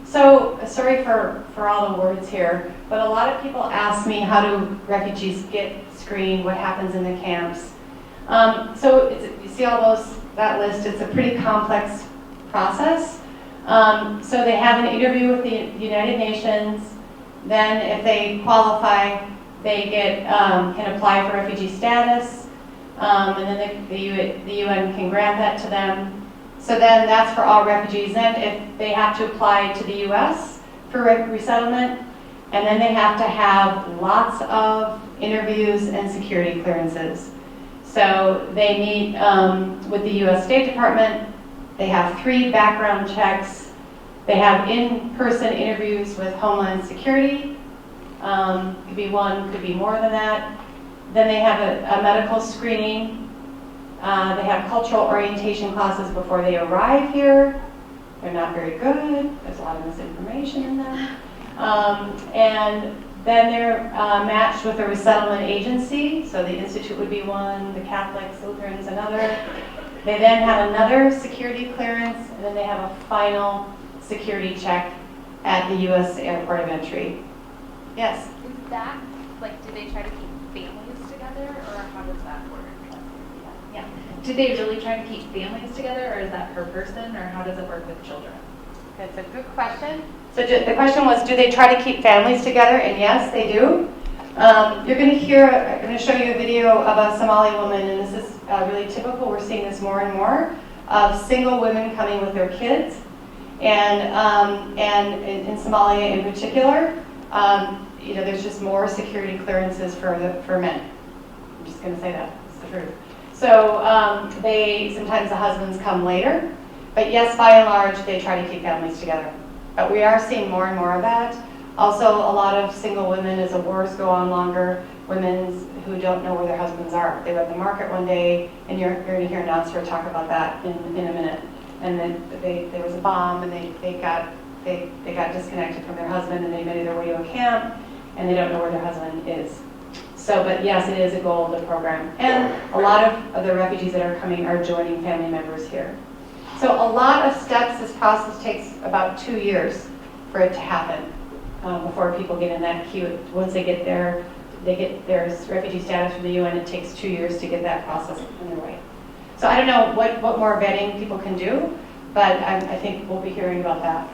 So, sorry for all the words here, but a lot of people ask me, how do refugees get screened? What happens in the camps? So you see all that list, it's a pretty complex process. So they have an interview with the United Nations. Then if they qualify, they can apply for refugee status, and then the UN can grant that to them. So then that's for all refugees. Then if they have to apply to the US for resettlement, and then they have to have lots of interviews and security clearances. So they meet with the US State Department. They have 3 background checks. They have in-person interviews with Homeland Security. Could be 1, could be more than that. Then they have a medical screening. They have cultural orientation classes before they arrive here. They're not very good. There's a lot of misinformation in them. And then they're matched with a resettlement agency. So the Institute would be one, the Catholics, Lutherans another. They then have another security clearance, and then they have a final security check at the U.S. airport of entry. Yes? Is that, like, do they try to keep families together, or how does that work? Yeah. Do they really try to keep families together, or is that per person, or how does it work with children? That's a good question. So the question was, do they try to keep families together? And yes, they do. You're going to hear, I'm going to show you a video of a Somali woman, and this is really typical. We're seeing this more and more of single women coming with their kids. And in Somalia in particular, there's just more security clearances for men. I'm just going to say that. It's the truth. So sometimes the husbands come later. But yes, by and large, they try to keep families together. But we are seeing more and more of that. Also, a lot of single women, as the wars go on longer, women who don't know where their husbands are. They were at the market one day, and you're going to hear an announcer talk about that in a minute. And then there was a bomb, and they got disconnected from their husband, and they made their way to a camp, and they don't know where their husband is. So, but yes, it is a goal of the program. And a lot of the refugees that are coming are joining family members here. So a lot of steps. This process takes about 2 years for it to happen before people get in that queue. Once they get their refugee status from the UN, it takes 2 years to get that process underway. So I don't know what more vetting people can do, but I think we'll be hearing about that.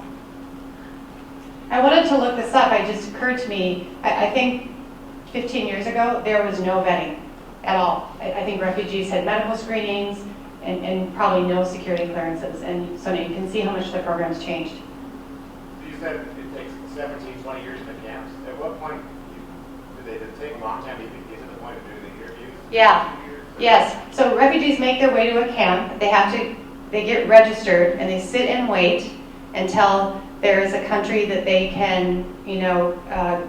I wanted to look this up. It just occurred to me, I think 15 years ago, there was no vetting at all. I think refugees had medical screenings and probably no security clearances. And so you can see how much the program's changed. You said it takes 17, 20 years in the camps. At what point do they take a long time to even get to the point of doing the interviews? Yeah. Yes. So refugees make their way to a camp. They get registered, and they sit and wait until there is a country that they can,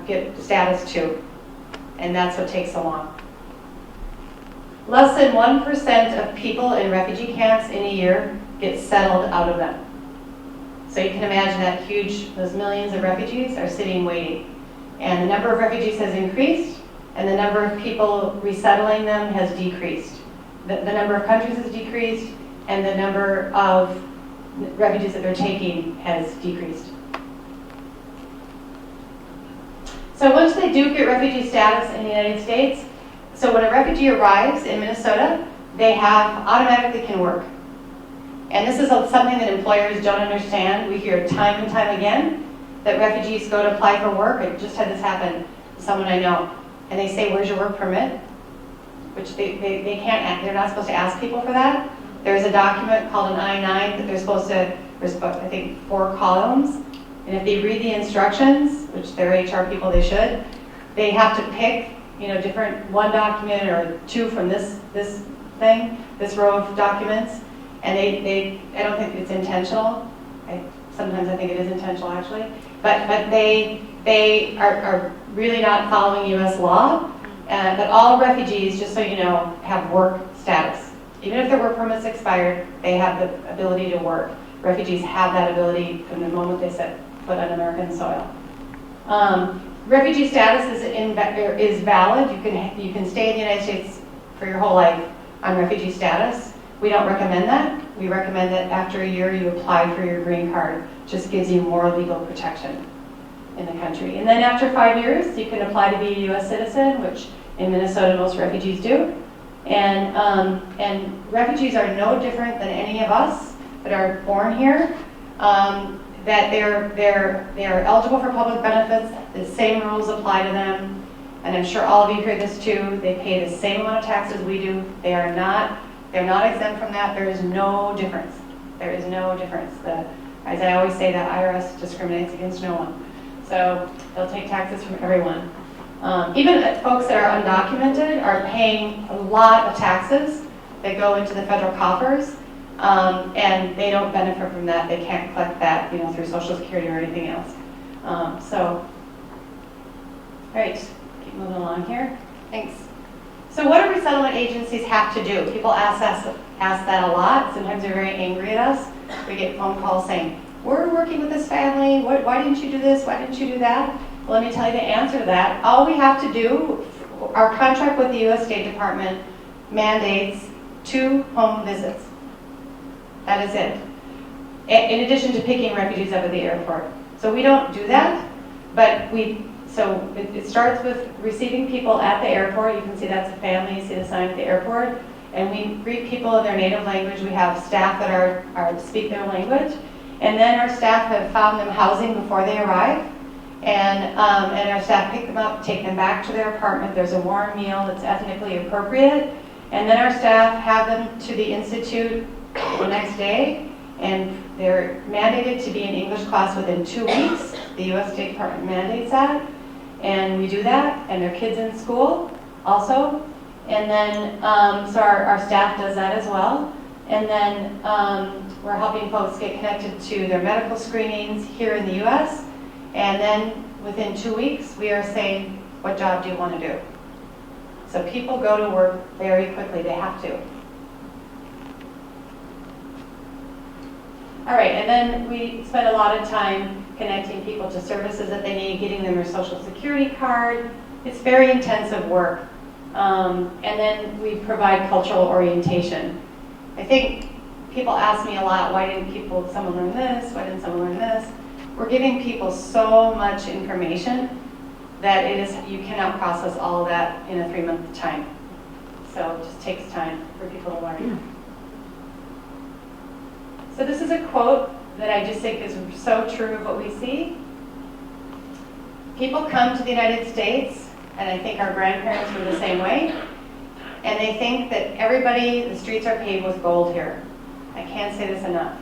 get status to. And that's what takes so long. Less than 1% of people in refugee camps in a year get settled out of them. So you can imagine that those millions of refugees are sitting waiting. And the number of refugees has increased, and the number of people resettling them has decreased. The number of countries has decreased, and the number of refugees that they're taking has decreased. So once they do get refugee status in the United States, so when a refugee arrives in Minnesota, they automatically can work. And this is something that employers don't understand. We hear time and time again that refugees go to apply for work. I just had this happen to someone I know. And they say, "Where's your work permit?" Which they can't, they're not supposed to ask people for that. There's a document called an I-9 that there's I think 4 columns. And if they read the instructions, which they're HR people, they should, they have to pick, different one document or 2 from this row of documents. And I don't think it's intentional. Sometimes I think it is intentional actually. But they are really not following U.S. law. But all refugees, just so you know, have work status. Even if their work permit's expired, they have the ability to work. Refugees have that ability from the moment they set foot on American soil. Refugee status is valid. You can stay in the United States for your whole life on refugee status. We don't recommend that. We recommend that after a year you apply for your green card. Just gives you more legal protection in the country. And then after 5 years, you can apply to be a U.S. citizen, which in Minnesota most refugees do. And refugees are no different than any of us that are born here. that they're eligible for public benefits. The same rules apply to them. And I'm sure all of you hear this too. They pay the same amount of taxes we do. They're not exempt from that. There is no difference. There is no difference. As I always say, the IRS discriminates against no one. So they'll take taxes from everyone. Even folks that are undocumented are paying a lot of taxes that go into the federal coffers, and they don't benefit from that. They can't collect that, through Social Security or anything else. All right, keep moving along here. Thanks. So what do resettlement agencies have to do? People ask that a lot. Sometimes they're very angry at us. We get phone calls saying, we're working with this family. Why didn't you do this? Why didn't you do that? Well, let me tell you the answer to that. All we have to do, our contract with the U.S. State Department mandates 2 home visits. That is it. In addition to picking refugees up at the airport. So we don't do that, but so it starts with receiving people at the airport. You can see that's a family, you see the sign at the airport. And we greet people in their native language. We have staff that speak their language. And then our staff have found them housing before they arrive. And our staff pick them up, take them back to their apartment. There's a warm meal that's ethnically appropriate. And then our staff have them to the Institute the next day. And they're mandated to be in English class within 2 weeks. The U.S. State Department mandates that. And we do that. And their kids in school also. And then, so our staff does that as well. And then we're helping folks get connected to their medical screenings here in the U.S. And then within 2 weeks, we are saying, what job do you want to do? So people go to work very quickly. They have to. All right, and then we spend a lot of time connecting people to services that they need, getting them their Social Security card. It's very intensive work. And then we provide cultural orientation. I think people ask me a lot, why didn't someone learn this? Why didn't someone learn this? We're giving people so much information that you cannot process all of that in a 3-month time. So it just takes time for people to learn. So this is a quote that I just think is so true of what we see. People come to the United States, and I think our grandparents were the same way, and they think that the streets are paved with gold here. I can't say this enough.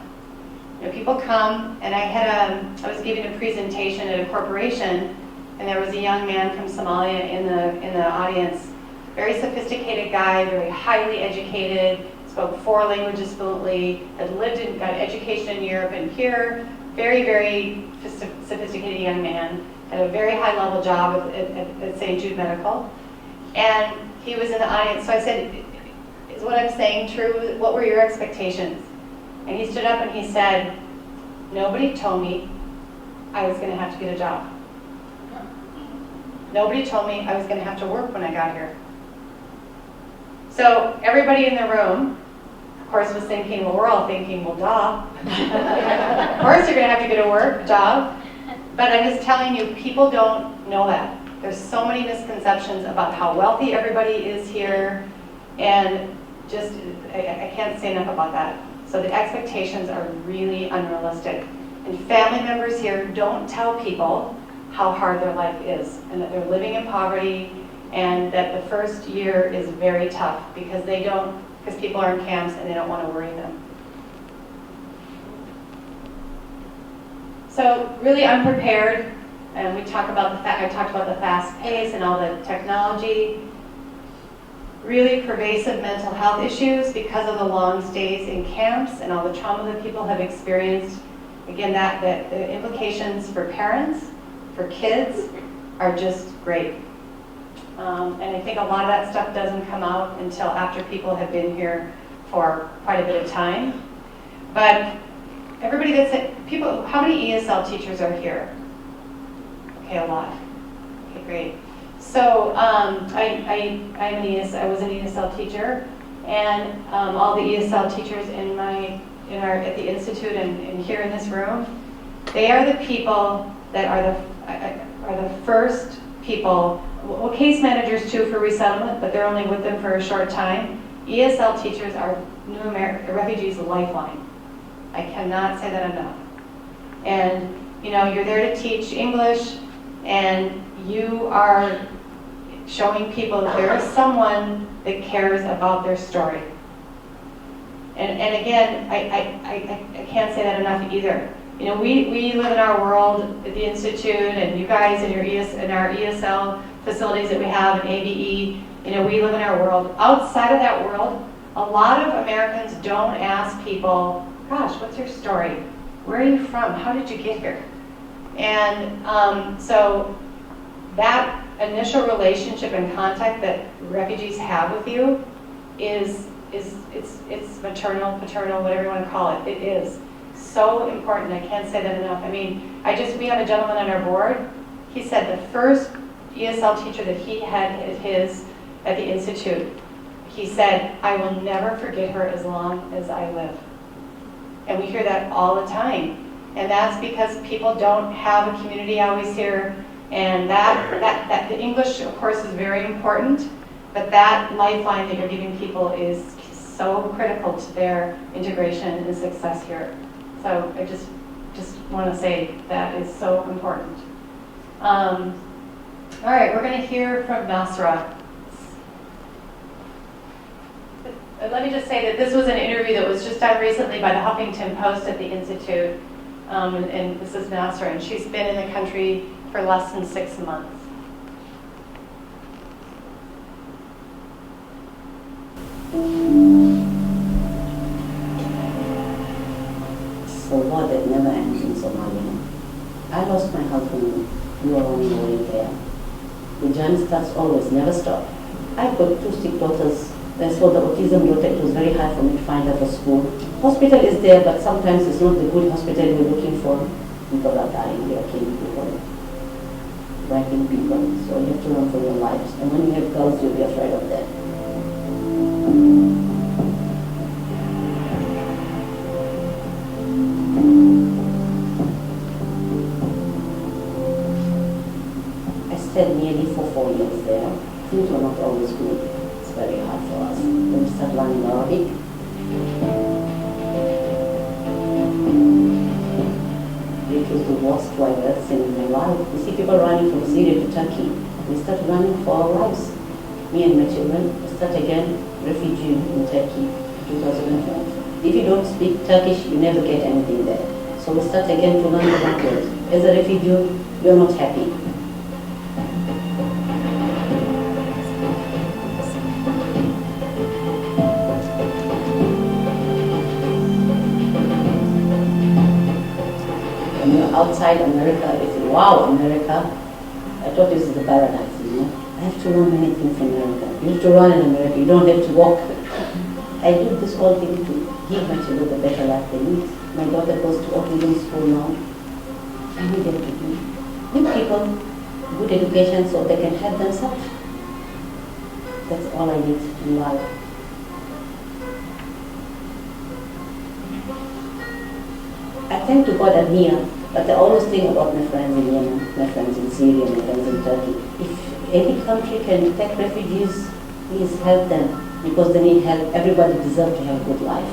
People come, and I was giving a presentation at a corporation, and there was a young man from Somalia in the audience. Very sophisticated guy, very highly educated, spoke 4 languages fluently, got education in Europe and here. Very, very sophisticated young man, had a very high-level job at St. Jude Medical. And he was in the audience, so I said, is what I'm saying true? What were your expectations? And he stood up and he said, nobody told me I was going to have to get a job. Nobody told me I was going to have to work when I got here. So everybody in the room, of course, was thinking, well, we're all thinking, well, duh. Of course you're going to have to get a work job. But I'm just telling you, people don't know that. There's so many misconceptions about how wealthy everybody is here, and just, I can't say enough about that. So the expectations are really unrealistic. And family members here don't tell people how hard their life is, and that they're living in poverty, and that the first year is very tough because people are in camps and they don't want to worry them. So really unprepared, and I talked about the fast pace and all the technology. Really pervasive mental health issues because of the long stays in camps and all the trauma that people have experienced. Again, the implications for parents, for kids, are just great. And I think a lot of that stuff doesn't come out until after people have been here for quite a bit of time. But everybody how many ESL teachers are here? Okay, a lot. Okay, great. So I was an ESL teacher, and all the ESL teachers at the Institute and here in this room, they are the people that are the first people. Well, case managers too for resettlement, but they're only with them for a short time. ESL teachers are refugees' lifeline. I cannot say that enough. And you're there to teach English, and you are showing people that there is someone that cares about their story. And again, I can't say that enough either. We live in our world at the Institute, and you guys in our ESL facilities that we have in ABE, we live in our world. Outside of that world, a lot of Americans don't ask people, gosh, what's your story? Where are you from? How did you get here? And so that initial relationship and contact that refugees have with you it's maternal, paternal, whatever you want to call it. It is so important. I can't say that enough. I mean, we have a gentleman on our board. He said the first ESL teacher that he had at the Institute, he said, I will never forget her as long as I live. And we hear that all the time. And that's because people don't have a community always here. And that the English, of course, is very important. But that lifeline that you're giving people is so critical to their integration and success here. So I just want to say that is so important. All right, we're going to hear from Nasra. Let me just say that this was an interview that was just done recently by the Huffington Post at the Institute. And this is Nasra, and she's been in the country for less than 6 months. So war that never ends in Somalia. I lost my husband. We were on the way there. The journey starts always, never stop. I've got 2 sick daughters. That's for the autism daughter. It was very hard for me to find her for school. Hospital is there, but sometimes it's not the good hospital we're looking for. People are dying, they are killing people, raping people. So you have to run for your lives. And when you have girls, you'll be afraid of that. I stayed nearly for 4 years there. Things were not always good. It's very hard for us. When we start learning Arabic, it was the worst 2 I've ever seen in my life. We see people running from Syria to Turkey. We start running for our lives. Me and my children, we start again, refugee in Turkey, 2012. If you don't speak Turkish, you never get anything there. So we start again to learn the language. As a refugee, you're not happy. Outside America, I said, wow, America. I thought this is the paradise, I have to learn many things in America. You have to run in America, you don't have to walk. I do this whole thing to give my children the better life they need. My daughter goes to autism school now. I need them to be good people, good education so they can help themselves. That's all I need in life. I thank to God I'm here. But I always think about my friends in Yemen, my friends in Syria, my friends in Turkey. If any country can take refugees, please help them because they need help. Everybody deserves to have a good life.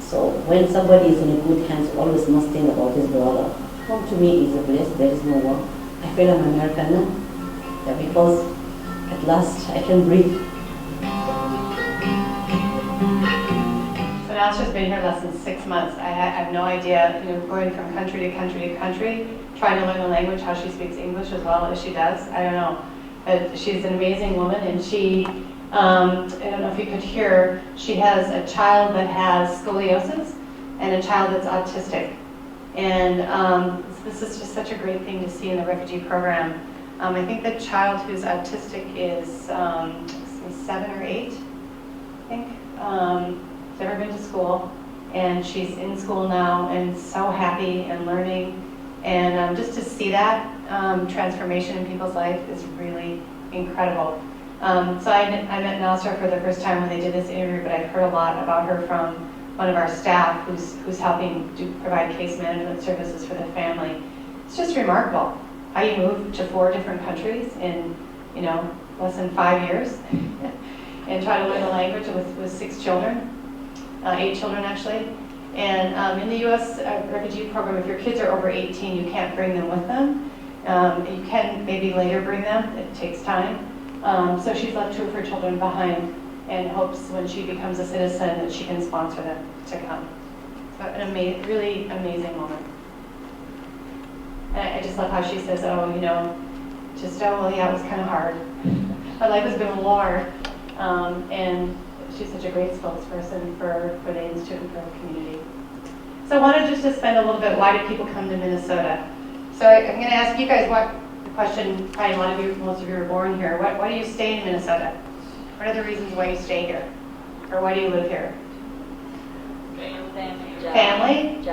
So when somebody is in a good hands, always must think about his brother. Home to me is a place, there is no war. I feel I'm American now because at last I can breathe. Nasra's been here less than 6 months. I have no idea, going from country to country to country, trying to learn the language, how she speaks English as well as she does. I don't know. She's an amazing woman, and she, I don't know if you could hear, she has a child that has scoliosis and a child that's autistic. And this is just such a great thing to see in the refugee program. I think the child who's autistic is 7 or 8, I think. Never been to school, and she's in school now and so happy and learning, and just to see that transformation in people's life is really incredible. So I met Nasra for the first time when they did this interview, but I've heard a lot about her from one of our staff who's helping to provide case management services for the family. It's just remarkable how you move to 4 different countries in less than 5 years and try to learn the language with 6 children. 8 children actually, And in the U.S. refugee program, if your kids are over 18, you can't bring them with them. You can maybe later bring them. It takes time. So she's left two of her children behind and hopes when she becomes a citizen that she can sponsor them to come. So an really amazing woman. And I just love how she says, oh, you know, well, yeah, it was kind of hard. My life has been a little hard. And she's such a great spokesperson for the Institute and for the community. So I wanted just to spend a little bit, why do people come to Minnesota? So I'm going to ask you guys the question, probably most of you were born here. Why do you stay in Minnesota? What are the reasons why you stay here? Or why do you live here? Family?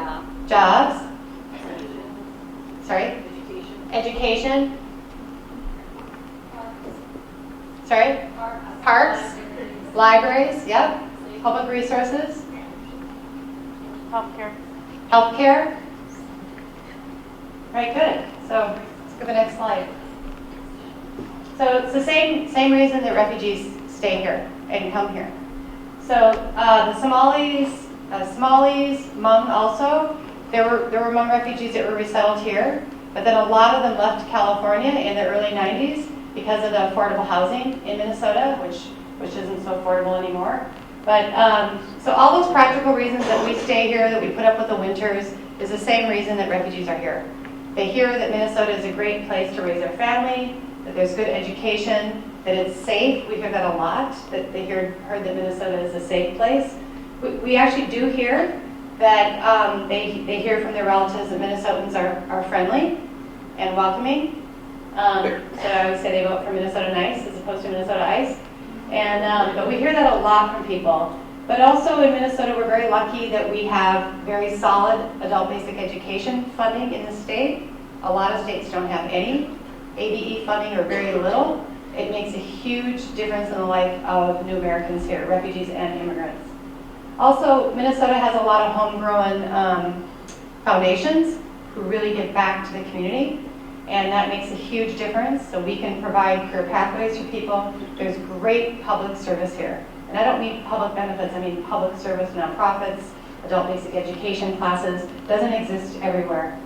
Jobs? Sorry? Education? Sorry? Parks? Libraries? Yep. Public resources? Healthcare. Healthcare? Right, good. So let's go to the next slide. So it's the same reason that refugees stay here and come here. So the Somalis, Hmong also, there were Hmong refugees that were resettled here, but then a lot of them left California in the early 90s because of the affordable housing in Minnesota, which isn't so affordable anymore. But so all those practical reasons that we stay here, that we put up with the winters, is the same reason that refugees are here. They hear that Minnesota is a great place to raise their family, that there's good education, that it's safe. We hear that a lot, that they heard that Minnesota is a safe place. We actually do hear that they hear from their relatives that Minnesotans are friendly and welcoming. So I always say they vote for Minnesota Nice as opposed to Minnesota Ice. And but we hear that a lot from people. But also in Minnesota, we're very lucky that we have very solid adult basic education funding in the state. A lot of states don't have any ABE funding or very little. It makes a huge difference in the life of new Americans here, refugees and immigrants. Also, Minnesota has a lot of homegrown foundations who really give back to the community, and that makes a huge difference. So we can provide career pathways for people. There's great public service here. And I don't mean public benefits, I mean public service, nonprofits, adult basic education classes. Doesn't exist everywhere.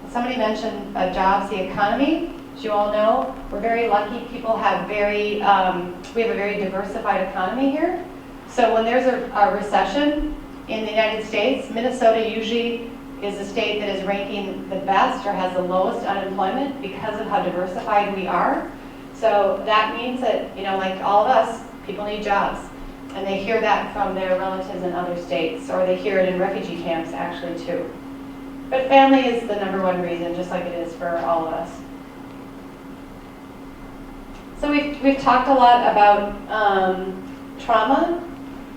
Somebody mentioned jobs, the economy. As you all know, we're very lucky. People have we have a very diversified economy here. So when there's a recession in the United States, Minnesota usually is the state that is ranking the best or has the lowest unemployment because of how diversified we are. So that means that, you know, like all of us, people need jobs. And they hear that from their relatives in other states, or they hear it in refugee camps actually too. But family is the number one reason, just like it is for all of us. So we've talked a lot about trauma,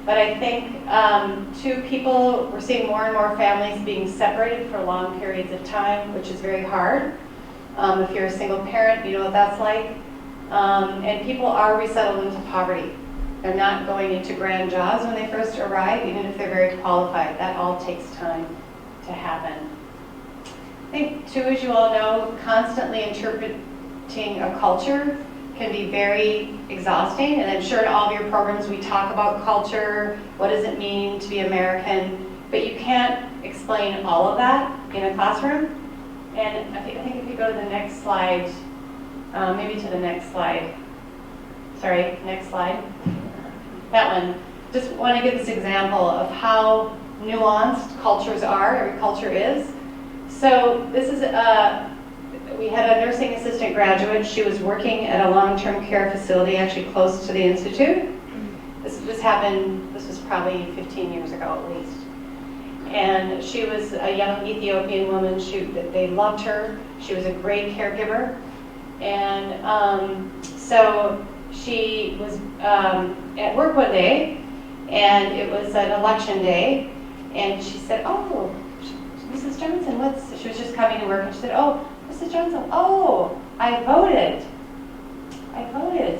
but I think we're seeing more and more families being separated for long periods of time, which is very hard. If you're a single parent, you know what that's like. And people are resettled into poverty. They're not going into grand jobs when they first arrive, even if they're very qualified. That all takes time to happen. I think, too, as you all know, constantly interpreting a culture can be very exhausting. And I'm sure in all of your programs we talk about culture, what does it mean to be American, but you can't explain all of that in a classroom. And I think if you go to the next slide, maybe to the next slide. Sorry, next slide. That one. Just want to give this example of how nuanced cultures are, every culture is. So this is, we had a nursing assistant graduate. She was working at a long-term care facility, actually close to the Institute. This was probably 15 years ago at least. And she was a young Ethiopian woman. They loved her. She was a great caregiver. And so she was at work one day, and it was an election day, and she said, "Oh, Mrs. Johnson, she was just coming to work, and she said, "Oh, Mrs. Johnson, oh, I voted.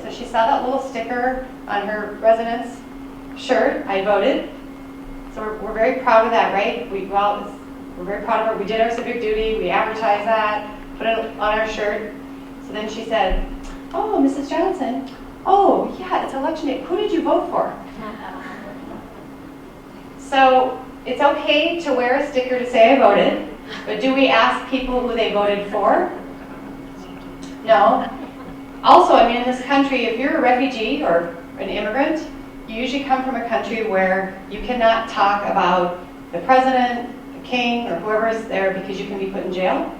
So she saw that little sticker on her residence shirt, I voted. So we're very proud of that, right? We're very proud of her. We did our civic duty, we advertised that, put it on our shirt. So then she said, "Oh, Mrs. Johnson, oh, yeah, it's election day. Who did you vote for?" So It's okay to wear a sticker to say I voted, but do we ask people who they voted for? No. Also, I mean, in this country, if you're a refugee or an immigrant, you usually come from a country where you cannot talk about the president, the king, or whoever's there because you can be put in jail.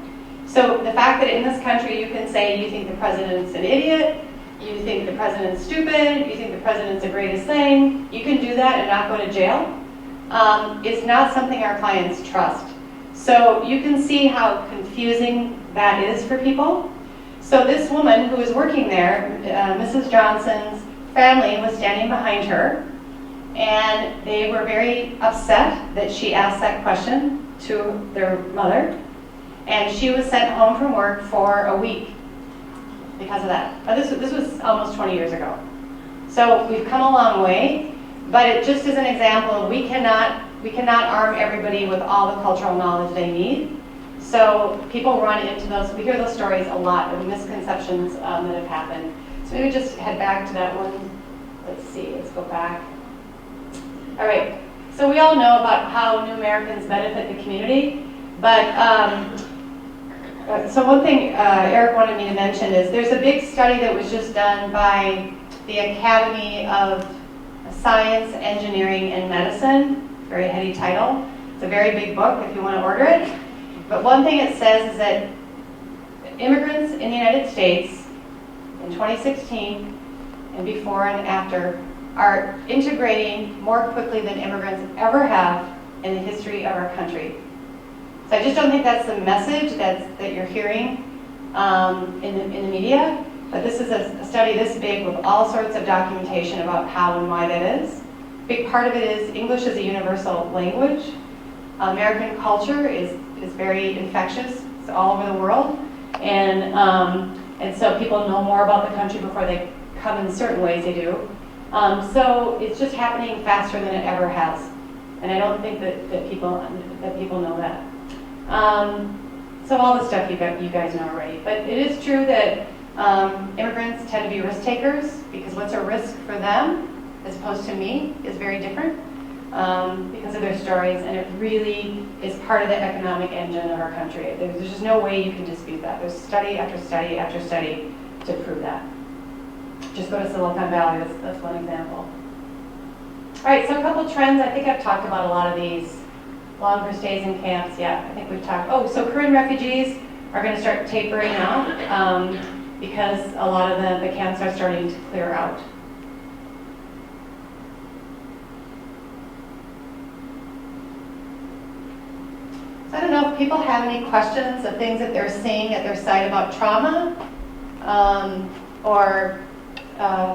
So the fact that in this country you can say you think the president's an idiot, you think the president's stupid, you think the president's the greatest thing, you can do that and not go to jail, is not something our clients trust. So you can see how confusing that is for people. So this woman who was working there, Mrs. Johnson's family was standing behind her, and they were very upset that she asked that question to their mother, and she was sent home from work for a week because of that. This was almost 20 years ago. So we've come a long way, but it just is an example of we cannot arm everybody with all the cultural knowledge they need. So people run into those, we hear those stories a lot of misconceptions that have happened. So maybe just head back to that one. Let's see, let's go back. All right, so we all know about how New Americans benefit the community, but so one thing Eric wanted me to mention is there's a big study that was just done by the Academy of Science, Engineering, and Medicine, very heady title. It's a very big book if you want to order it. But one thing it says is that immigrants in the United States in 2016 and before and after are integrating more quickly than immigrants ever have in the history of our country. So I just don't think that's the message that you're hearing in the media, but this is a study this big with all sorts of documentation about how and why that is. A big part of it is English is a universal language. American culture is very infectious. It's all over the world. And so people know more about the country before they come in certain ways they do. So it's just happening faster than it ever has. And I don't think that people know that. So all the stuff you guys know already. But it is true that immigrants tend to be risk takers because what's a risk for them as opposed to me is very different because of their stories, and it really is part of the economic engine of our country. There's just no way you can dispute that. There's study after study after study to prove that. Just go to Silicon Valley, that's one example. All right, so a couple trends. I think I've talked about a lot of these. Longer stays in camps, yeah, I think we've talked. Oh, so Korean refugees are going to start tapering out because a lot of the camps are starting to clear out. So I don't know if people have any questions of things that they're seeing at their site about trauma or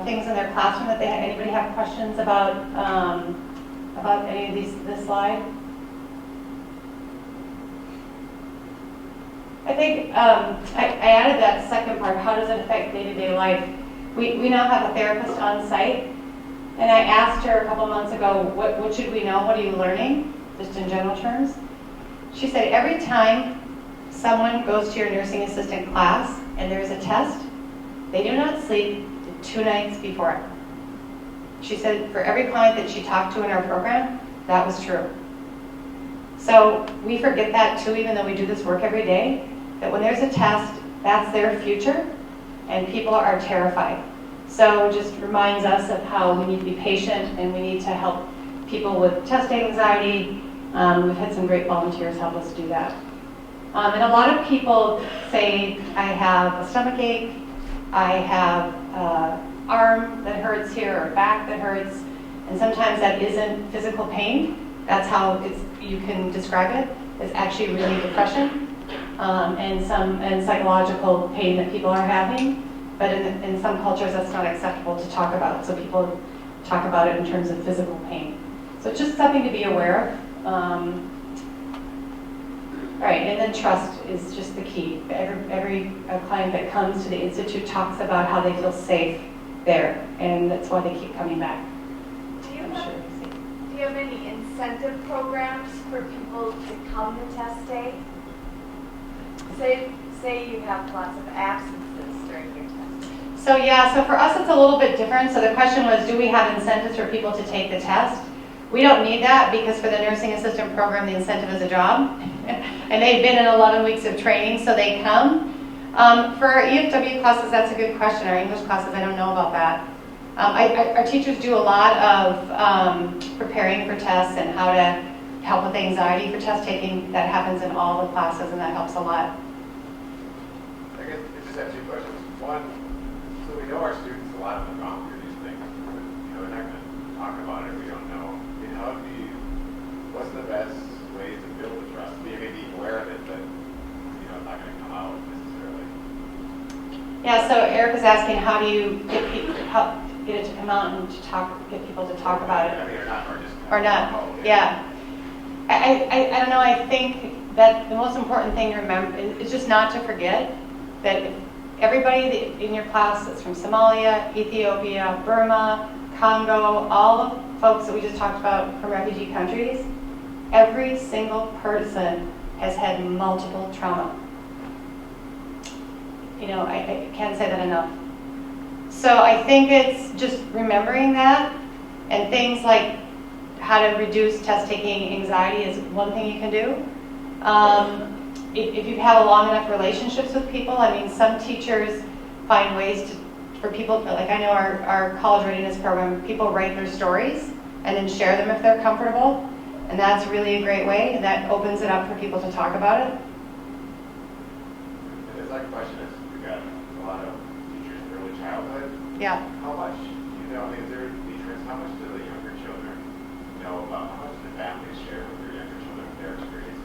things in their classroom that anybody have questions about any of this slide? I think I added that second part, how does it affect day-to-day life? We now have a therapist on site, and I asked her a couple months ago, what should we know? What are you learning, just in general terms? She said every time someone goes to your nursing assistant class and there's a test, they do not sleep 2 nights before it. She said for every client that she talked to in our program, that was true. So we forget that too, even though we do this work every day, that when there's a test, that's their future, and people are terrified. So it just reminds us of how we need to be patient and we need to help people with test anxiety. We've had some great volunteers help us do that. And a lot of people say, I have a stomach ache, I have an arm that hurts here, or back that hurts, and sometimes that isn't physical pain. That's how you can describe it. It's actually really depression and psychological pain that people are having. But in some cultures, that's not acceptable to talk about. So people talk about it in terms of physical pain. So it's just something to be aware of. All right, and then trust is just the key. Every client that comes to the Institute talks about how they feel safe there, and that's why they keep coming back. Do you have any incentive programs for people to come to test day? Say you have lots of absences during your test day. So yeah, so for us it's a little bit different. So the question was, do we have incentives for people to take the test? We don't need that because for the nursing assistant program, the incentive is a job. And they've been in 11 weeks of training, so they come. For our EFW classes, that's a good question. Our English classes, I don't know about that. Our teachers do a lot of preparing for tests and how to help with anxiety for test taking. That happens in all the classes, and that helps a lot. I guess I just have two questions. One, so we know our students, a lot of them have gone through these things, but they're not going to talk about it. We don't know. What's the best way to build the trust? Maybe be aware of it, but it's not going to come out necessarily. Yeah. So Eric was asking, how do you get it to come out and to get people to talk about it? I mean, or not. Yeah. I don't know. I think that the most important thing to remember is just not to forget that everybody in your class is from Somalia, Ethiopia, Burma, Congo, all the folks that we just talked about from refugee countries. Every single person has had multiple trauma. I can't say that enough. So I think it's just remembering that, and things like how to reduce test-taking anxiety is one thing you can do. If you have a long enough relationships with people, I mean, some teachers find ways for people, like I know our college readiness program, people write their stories and then share them if they're comfortable. And that's really a great way, and that opens it up for people to talk about it. And the second question is, we've got a lot of teachers in early childhood. Yeah. How much, is there a difference? How much do the younger children know about, how much do the families share with their younger children, their experience?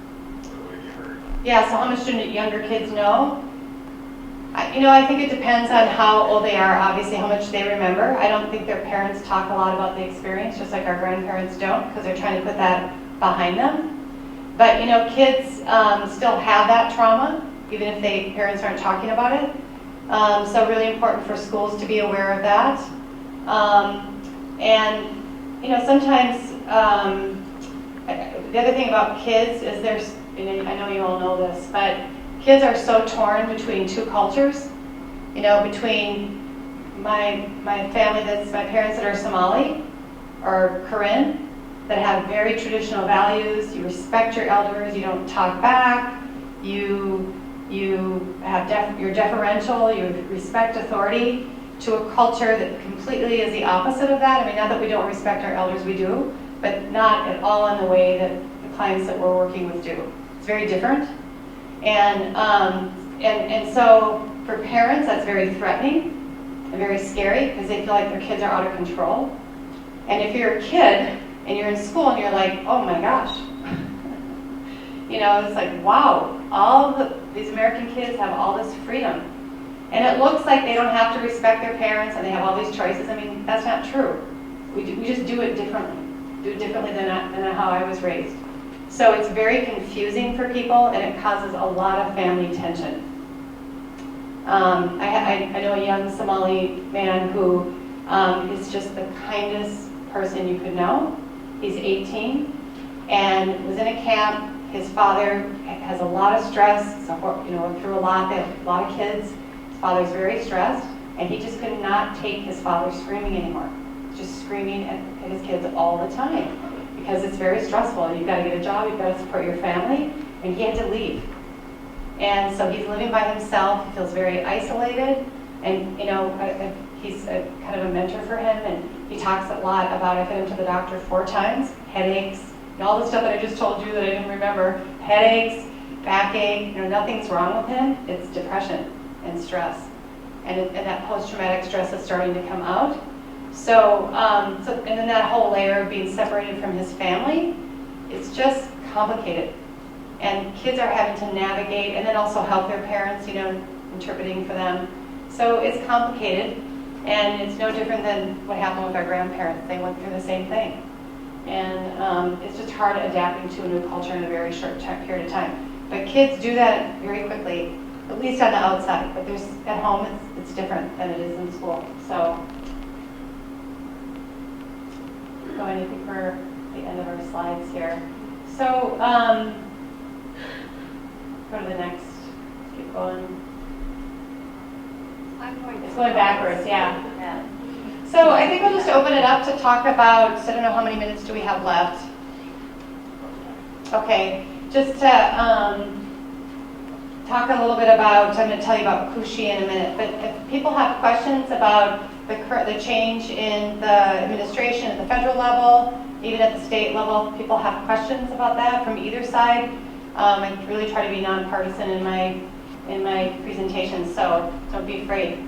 What have you heard? Yeah, so how much do younger kids know? I think it depends on how old they are, obviously, how much they remember. I don't think their parents talk a lot about the experience, just like our grandparents don't, because they're trying to put that behind them. But, kids still have that trauma, even if parents aren't talking about it. So really important for schools to be aware of that. Sometimes the other thing about kids is I know you all know this, but kids are so torn between two cultures. Between my family, my parents that are Somali or Karen, that have very traditional values. You respect your elders. You don't talk back. You're deferential. You respect authority. To a culture that completely is the opposite of that. I mean, not that we don't respect our elders, we do, but not at all in the way that the clients that we're working with do. It's very different. And so for parents, that's very threatening and very scary because they feel like their kids are out of control. And if you're a kid and you're in school and you're like, oh my gosh, it's like, wow, these American kids have all this freedom. And it looks like they don't have to respect their parents and they have all these choices. I mean, that's not true. We just do it differently. Do it differently than how I was raised. So it's very confusing for people, and it causes a lot of family tension. I know a young Somali man who is just the kindest person you could know. He's 18 and was in a camp. His father has a lot of stress, went through a lot. They have a lot of kids. His father's very stressed, and he just could not take his father screaming anymore. Just screaming at his kids all the time. Because it's very stressful. You've got to get a job, you've got to support your family, and he had to leave. And so he's living by himself, he feels very isolated, and he's kind of a mentor for him, and he talks a lot about, I've been to the doctor 4 times, headaches, and all the stuff that I just told you that I didn't remember, headaches, backache, nothing's wrong with him, it's depression and stress. And that post-traumatic stress is starting to come out. So and then that whole layer of being separated from his family, it's just complicated. And kids are having to navigate and then also help their parents, interpreting for them. So it's complicated, and it's no different than what happened with our grandparents. They went through the same thing. And it's just hard adapting to a new culture in a very short period of time. But kids do that very quickly, at least on the outside. But at home, it's different than it is in school. So. Going, I think we're at the end of our slides here. So, go to the next. Keep going. I'm going to. It's going backwards, yeah. So I think we'll just open it up to talk about, so I don't know how many minutes do we have left. Okay, just to talk a little bit about, I'm going to tell you about Kushi in a minute, but if people have questions about the change in the administration at the federal level, even at the state level, people have questions about that from either side. I really try to be nonpartisan in my presentation, so don't be afraid.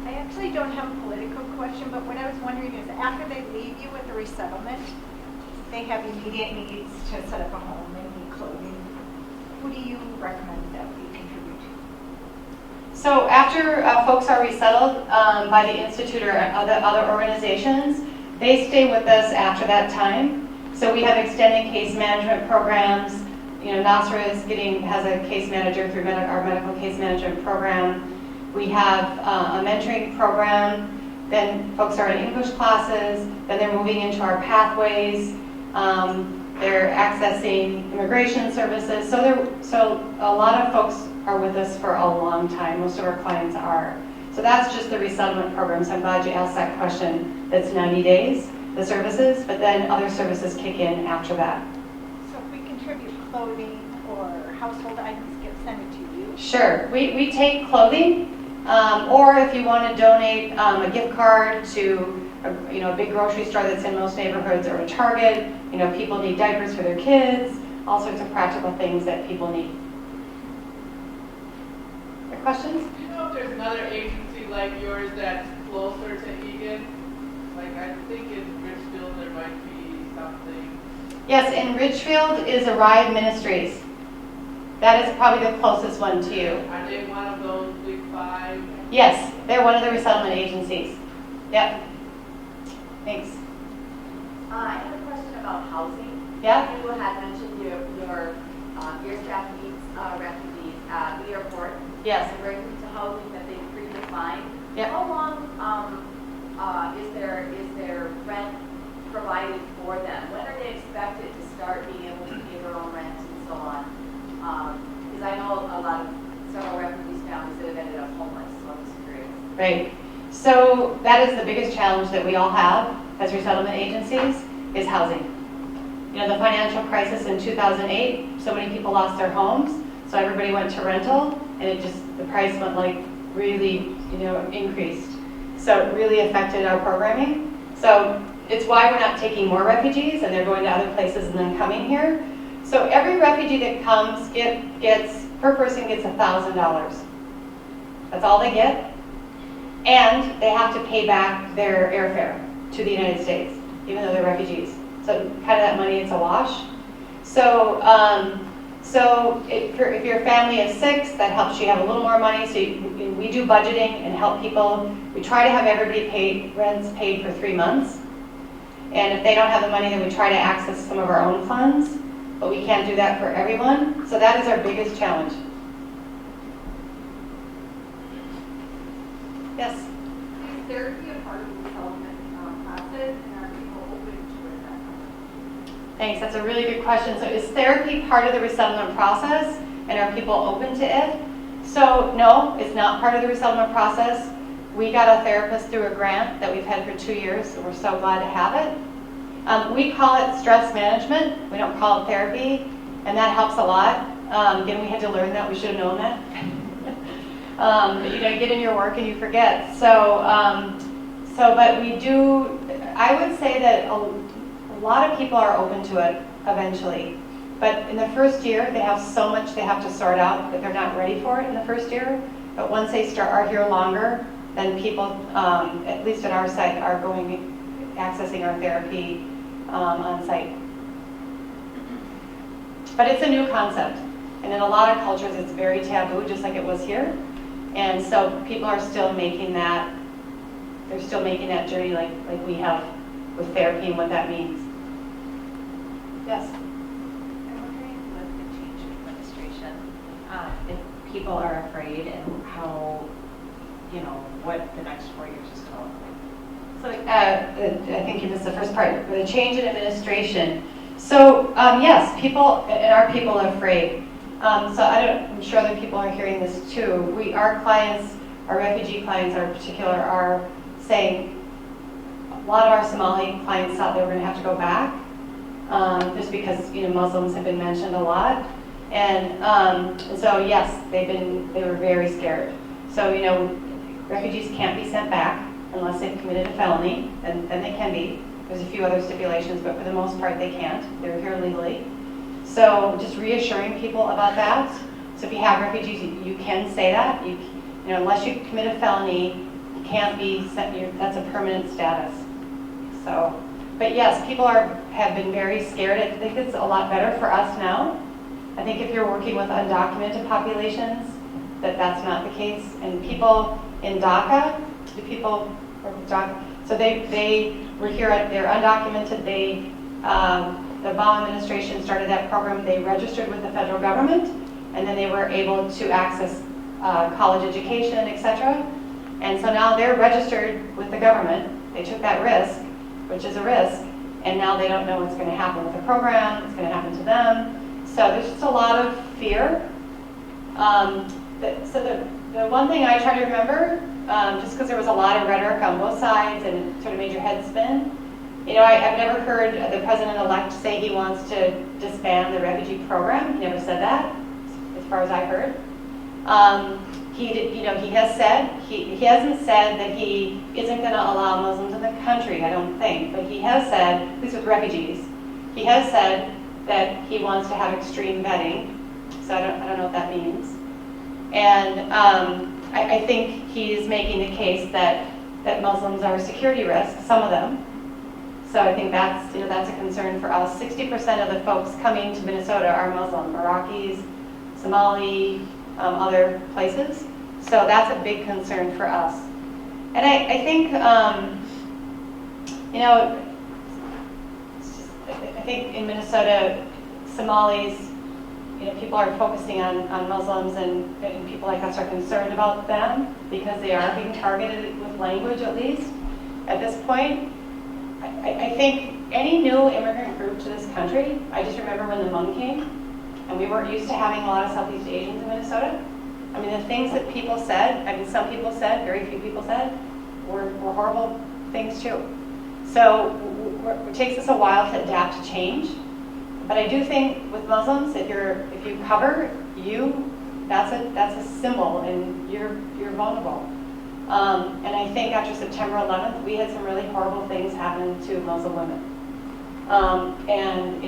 I actually don't have a political question, but what I was wondering is after they leave you with the resettlement, they have immediate needs to set up a home, they need clothing. Who do you recommend that we contribute to? So after folks are resettled by the Institute or other organizations, they stay with us after that time. So we have extended case management programs. You know, NASRA has a case manager through our medical case management program. We have a mentoring program. Then folks are in English classes. Then they're moving into our pathways. They're accessing immigration services. So a lot of folks are with us for a long time. Most of our clients are. So that's just the resettlement program. So I'm glad you asked that question. That's 90 days, the services, but then other services kick in after that. So if we contribute clothing or household items, send it to you? Sure. We take clothing, or if you want to donate a gift card to a big grocery store that's in most neighborhoods or a Target. You know, people need diapers for their kids, all sorts of practical things that people need. Other questions? Do you know if there's another agency like yours that's closer to Egan? Like, I think in Richfield there might be something. Yes, in Richfield is Arrive Ministries. That is probably the closest one to you. Are they one of those big five? Yes, they're one of the resettlement agencies. Yep. Thanks. I have a question about housing. Yeah? You had mentioned your staff meets refugees at the airport. Yes. And bring them to housing that they predefined. Yep. How long is their rent provided for them? When are they expected to start being able to pay their own rent and so on? Because I know several refugees families that have ended up homeless, so I'm just curious. Right. So that is the biggest challenge that we all have as resettlement agencies is housing. You know, the financial crisis in 2008, so many people lost their homes, so everybody went to rental, and the price went really, increased. So it really affected our programming. So it's why we're not taking more refugees, and they're going to other places and then coming here. So every refugee that comes per person gets $1,000. That's all they get. And they have to pay back their airfare to the United States, even though they're refugees. So kind of that money, it's a wash. So, if your family of 6, that helps you have a little more money. So we do budgeting and help people. We try to have everybody rents paid for 3 months. And if they don't have the money, then we try to access some of our own funds. But we can't do that for everyone. So that is our biggest challenge. Yes? Is therapy a part of the development process, and are people open to it? Thanks, that's a really good question. So is therapy part of the resettlement process, and are people open to it? So no, it's not part of the resettlement process. We got a therapist through a grant that we've had for 2 years, so we're so glad to have it. We call it stress management. We don't call it therapy, and that helps a lot. Again, we had to learn that. We should have known that. You get in your work and you forget. But we do, I would say that a lot of people are open to it eventually. But in the first year, they have so much they have to sort out that they're not ready for it in the first year. But once they are here longer, then people, at least at our site, are accessing our therapy on site. But it's a new concept. And in a lot of cultures, it's very taboo, just like it was here. And so people are still making that, they're still making that journey like we have with therapy and what that means. Yes? I'm wondering with the change in administration, if people are afraid and how, what the next 4 years is going to look like. So I think you missed the first part. The change in administration. So yes, people and our people are afraid. I'm sure other people are hearing this too. Our clients, our refugee clients in particular, are saying, a lot of our Somali clients thought they were going to have to go back, just because Muslims have been mentioned a lot, and so yes, they were very scared. So refugees can't be sent back unless they've committed a felony, and then they can be. There's a few other stipulations, but for the most part they can't. They're here legally. So just reassuring people about that. So if you have refugees, you can say that. Unless you commit a felony, you can't be sent. That's a permanent status. So, but yes, people have been very scared. I think it's a lot better for us now. I think if you're working with undocumented populations, that's not the case. And people in DACA, do people work with DACA? So they were here, they're undocumented. The Obama administration started that program. They registered with the federal government, and then they were able to access college education, etc. And so now they're registered with the government. They took that risk, which is a risk, and now they don't know what's going to happen with the program, what's going to happen to them. So there's just a lot of fear. So the one thing I try to remember, just because there was a lot of rhetoric on both sides and it sort of made your head spin, I've never heard the president-elect say he wants to disband the refugee program. He never said that, as far as I heard. He has said, he hasn't said that he isn't going to allow Muslims in the country, I don't think, but he has said, at least with refugees, he has said that he wants to have extreme vetting, so I don't know what that means. And I think he's making the case that Muslims are a security risk, some of them. So I think that's a concern for us. 60% of the folks coming to Minnesota are Muslim, Iraqis, Somali, other places. So that's a big concern for us. And I think, I think in Minnesota, Somalis, people are focusing on Muslims, and people like us are concerned about them because they are being targeted with language, at least at this point. I think any new immigrant group to this country, I just remember when the Hmong came, and we weren't used to having a lot of Southeast Asians in Minnesota. I mean, the things that people said, some people said, very few people said, were horrible things too. So it takes us a while to adapt to change. But I do think with Muslims, if you cover that's a symbol, and you're vulnerable. And I think after September 11th, we had some really horrible things happen to Muslim women. And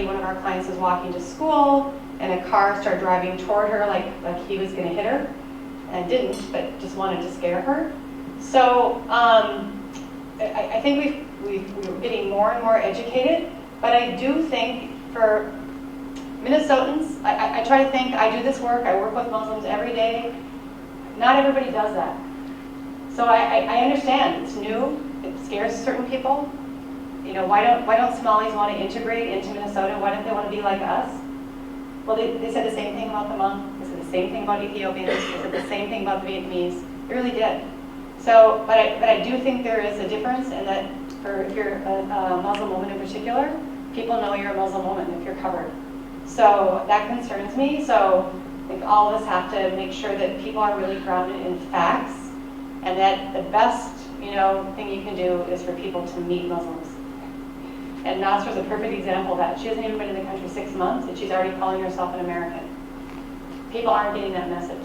one of our clients was walking to school, and a car started driving toward her like he was going to hit her, and didn't, but just wanted to scare her. So I think we're getting more and more educated, but I do think for Minnesotans, I try to think, I do this work, I work with Muslims every day. Not everybody does that. So I understand, it's new, it scares certain people. Why don't Somalis want to integrate into Minnesota? Why don't they want to be like us? Well, they said the same thing about the Hmong, they said the same thing about Ethiopians, they said the same thing about the Vietnamese. They really did. So, but I do think there is a difference in that if you're a Muslim woman in particular, people know you're a Muslim woman if you're covered. So that concerns me. So I think all of us have to make sure that people are really grounded in facts, and that the best thing you can do is for people to meet Muslims. And Nasra's a perfect example of that. She hasn't even been in the country 6 months, and she's already calling herself an American. People aren't getting that message.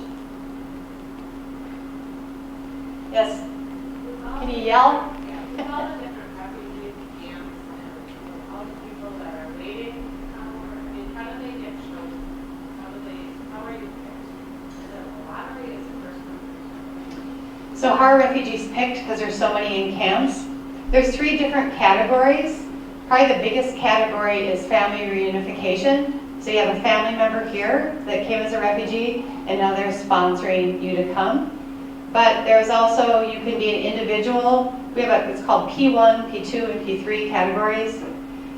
Yes? Can you yell? With all the different refugee camps and all the people that are waiting, how do they get chosen? How are you picked? Is it a lottery? Is it first come? So how are refugees picked? Because there's so many in camps. There's 3 different categories. Probably the biggest category is family reunification. So you have a family member here that came as a refugee, and now they're sponsoring you to come. But there's also, you can be an individual. We have it's called P1, P2, and P3 categories.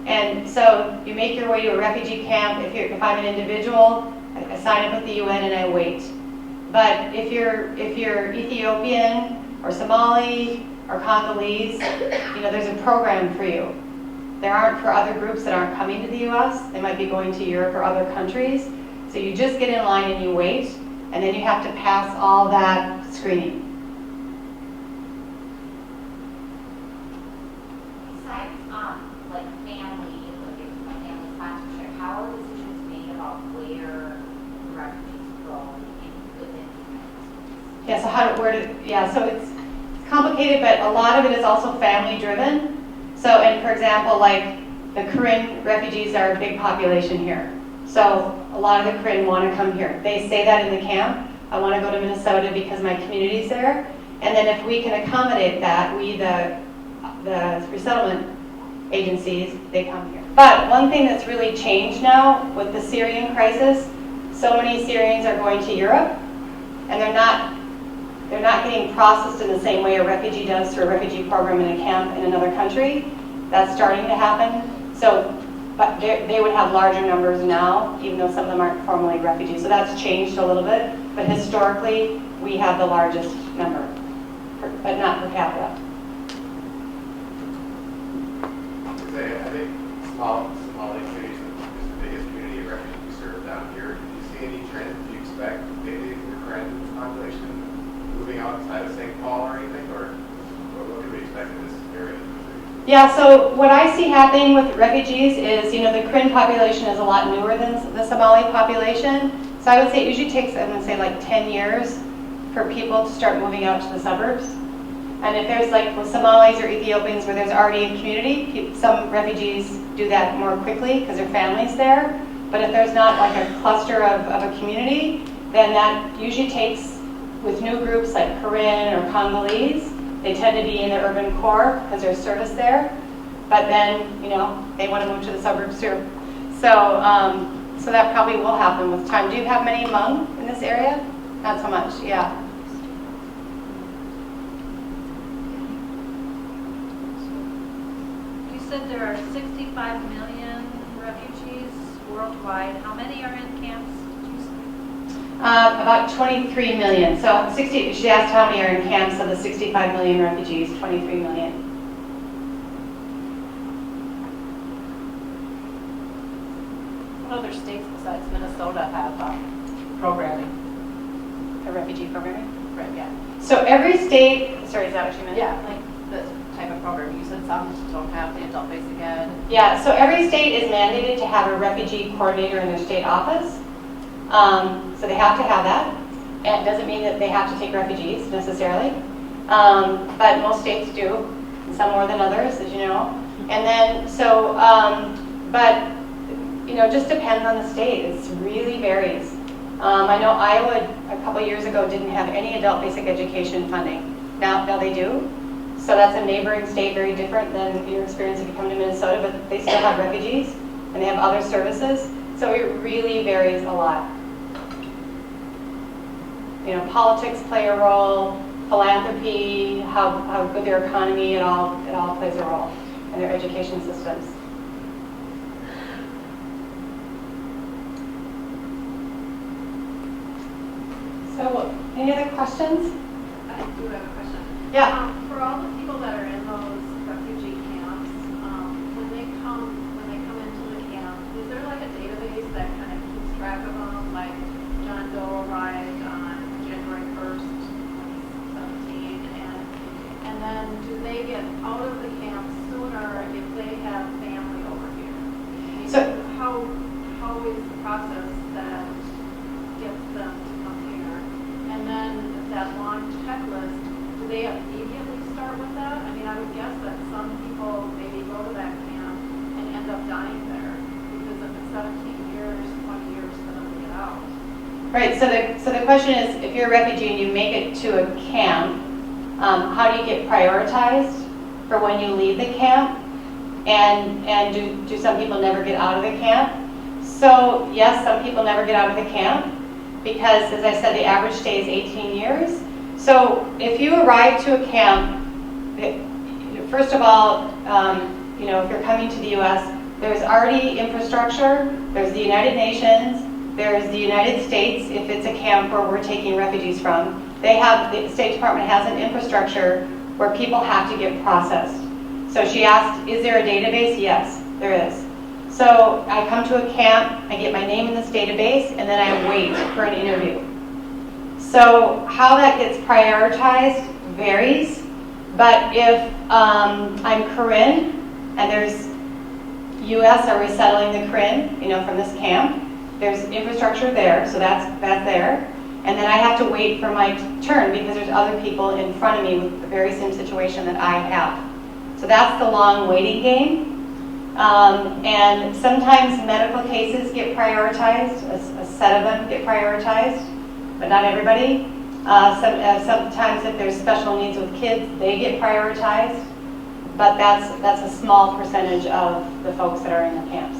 And so you make your way to a refugee camp. If I'm an individual, I sign up with the UN and I wait. But if you're Ethiopian or Somali or Congolese, there's a program for you. There aren't for other groups that aren't coming to the US. They might be going to Europe or other countries. So you just get in line and you wait, and then you have to pass all that screening. besides, like family, like if a family sponsorship, how are decisions made about where refugees go within the United States? Yeah, so it's complicated, but a lot of it is also family driven. So, and for example, like the Karen refugees are a big population here. So a lot of the Karen want to come here. They say that in the camp. I want to go to Minnesota because my community's there. And then if we can accommodate that, we, the resettlement agencies, they come here. But one thing that's really changed now with the Syrian crisis, so many Syrians are going to Europe, and they're not getting processed in the same way a refugee does through a refugee program in a camp in another country. That's starting to happen. So, but they would have larger numbers now, even though some of them aren't formally refugees. So that's changed a little bit. But historically, we have the largest number, but not per capita. I think Somali community is the biggest community of refugees served down here. Do you see any trends? Do you expect maybe the current population moving outside of St. Paul or anything, or what can we expect in this area? Yeah, so what I see happening with refugees is, the Karen population is a lot newer than the Somali population. So I would say it usually takes, I'm going to say like 10 years for people to start moving out to the suburbs. And if there's like with Somalis or Ethiopians where there's already a community, some refugees do that more quickly because their family's there. But if there's not like a cluster of a community, then that usually takes, with new groups like Karen or Congolese, they tend to be in the urban core because there's service there. But then, they want to move to the suburbs too. So that probably will happen with time. Do you have many Hmong in this area? Not so much, yeah. You said there are 65 million refugees worldwide. How many are in camps? About 23 million. So she asked how many are in camps of the 65 million refugees, 23 million. What other states besides Minnesota have programming? A refugee programming? Right, yeah. So every state, sorry, is that what you meant? Yeah, like this type of program. You said some don't have the adult basic ed. Yeah, so every state is mandated to have a refugee coordinator in their state office. So they have to have that. And it doesn't mean that they have to take refugees necessarily. But most states do, some more than others, as you know. And then, but it just depends on the state. It really varies. I know Iowa a couple years ago didn't have any adult basic education funding. Now they do. So that's a neighboring state, very different than your experience if you come to Minnesota, but they still have refugees and they have other services. So it really varies a lot. Politics play a role, philanthropy, how good their economy, it all plays a role in their education systems. So, any other questions? I do have a question. Yeah. For all the people that are in those refugee camps, when they come into the camp, is there like a database that kind of keeps track of them? Like John Doe arrived on January 1st, 2017, and then do they get out of the camp sooner if they have family over here? So how is the process that gets them to come here? And then that long checklist, do they immediately start with that? I mean, I would guess that some people maybe go to that camp and end up dying there because if it's 17 years, 20 years for them to get out. Right, so the question is, if you're a refugee and you make it to a camp, how do you get prioritized for when you leave the camp? And do some people never get out of the camp? So yes, some people never get out of the camp because, as I said, the average stay is 18 years. So if you arrive to a camp, first of all, if you're coming to the U.S., there's already infrastructure. There's the United Nations. There's the United States, if it's a camp where we're taking refugees from. The State Department has an infrastructure where people have to get processed. So she asked, is there a database? Yes, there is. So I come to a camp, I get my name in this database, and then I wait for an interview. So how that gets prioritized varies, but if I'm Karen and there's U.S. are resettling the Karen, from this camp. There's infrastructure there, so that's there. And then I have to wait for my turn because there's other people in front of me with the very same situation that I have. So that's the long waiting game. And sometimes medical cases get prioritized, a set of them get prioritized, but not everybody. Sometimes if there's special needs with kids, they get prioritized, but that's a small percentage of the folks that are in the camps.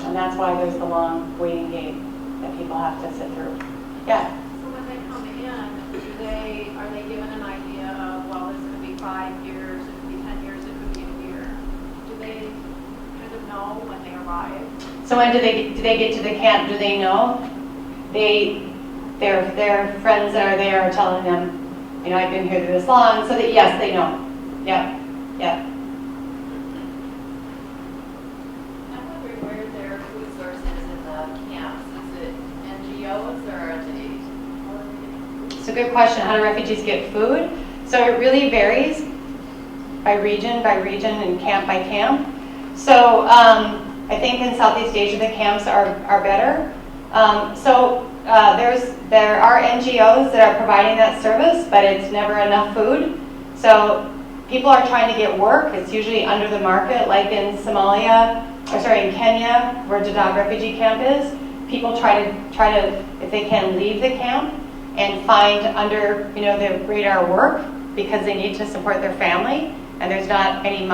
And that's why there's the long waiting game that people have to sit through. Yeah? So when they come in, are they given an idea of, well, this could be 5 years, it could be 10 years, it could be a year? Do they kind of know when they arrive? So when do they get to the camp? Do they know? Their friends that are there are telling them, I've been here this long, so that yes, they know. Yeah. I'm wondering where their food source is in the camps. Is it NGOs or are they? It's a good question. How do refugees get food? So it really varies by region and camp by camp. So I think in Southeast Asia the camps are better. There are NGOs that are providing that service, but it's never enough food. So people are trying to get work. It's usually under the market, like in in Kenya, where Dadaab refugee camp is. People try to, if they can, leave the camp and find under, the radar work because they need to support their family, and there's not any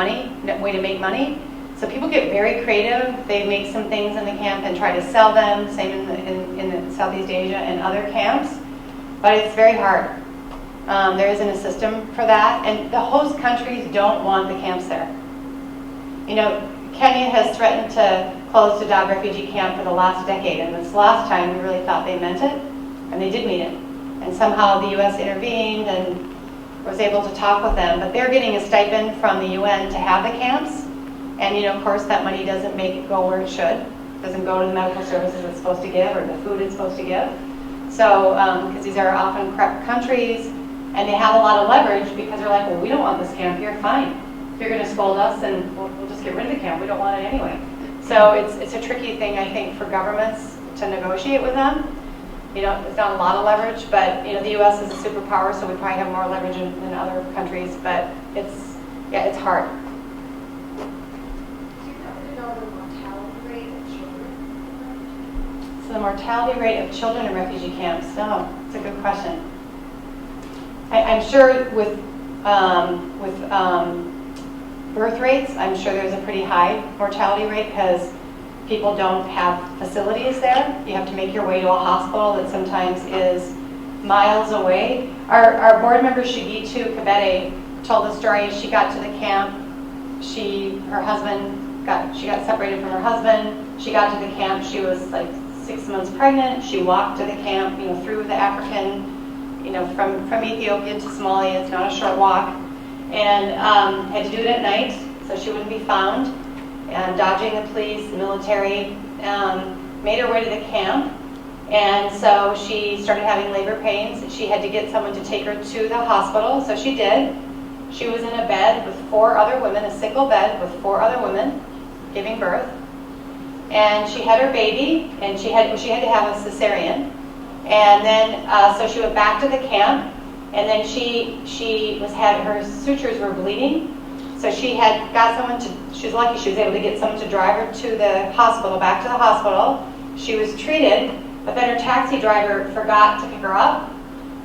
way to make money. So people get very creative. They make some things in the camp and try to sell them, same in Southeast Asia and other camps. But it's very hard. There isn't a system for that. And the host countries don't want the camps there. Kenya has threatened to close Dadaab refugee camp for the last decade. And this last time, we really thought they meant it. And they did mean it. And somehow the U.S. intervened and was able to talk with them. But they're getting a stipend from the UN to have the camps. And, of course, that money doesn't make it go where it should. It doesn't go to the medical services it's supposed to give or the food it's supposed to give. So, because these are often corrupt countries, and they have a lot of leverage because they're like, well, we don't want this camp here, fine. If you're going to scold us, then we'll just get rid of the camp. We don't want it anyway. So it's a tricky thing, I think, for governments to negotiate with them. It's not a lot of leverage, but, the U.S. is a superpower, so we probably have more leverage than other countries, but it's hard. So the mortality rate of children in refugee camps, it's a good question. I'm sure with birth rates, I'm sure there's a pretty high mortality rate because people don't have facilities there. You have to make your way to a hospital that sometimes is miles away. Our board member Shigitu Kabede told the story. She got to the camp. She got separated from her husband. She got to the camp. She was like 6 months pregnant. She walked to the camp, through the African, from Ethiopia to Somalia. It's not a short walk, and had to do it at night so she wouldn't be found. And dodging the police, the military, made her way to the camp, and so she started having labor pains. She had to get someone to take her to the hospital, so she did. She was in a bed with 4 other women, a single bed with 4 other women, giving birth. And she had her baby, and she had to have a cesarean. And then, so she went back to the camp, and then her sutures were bleeding. So she was lucky she was able to get someone to drive her to the hospital, back to the hospital. She was treated, but then her taxi driver forgot to pick her up.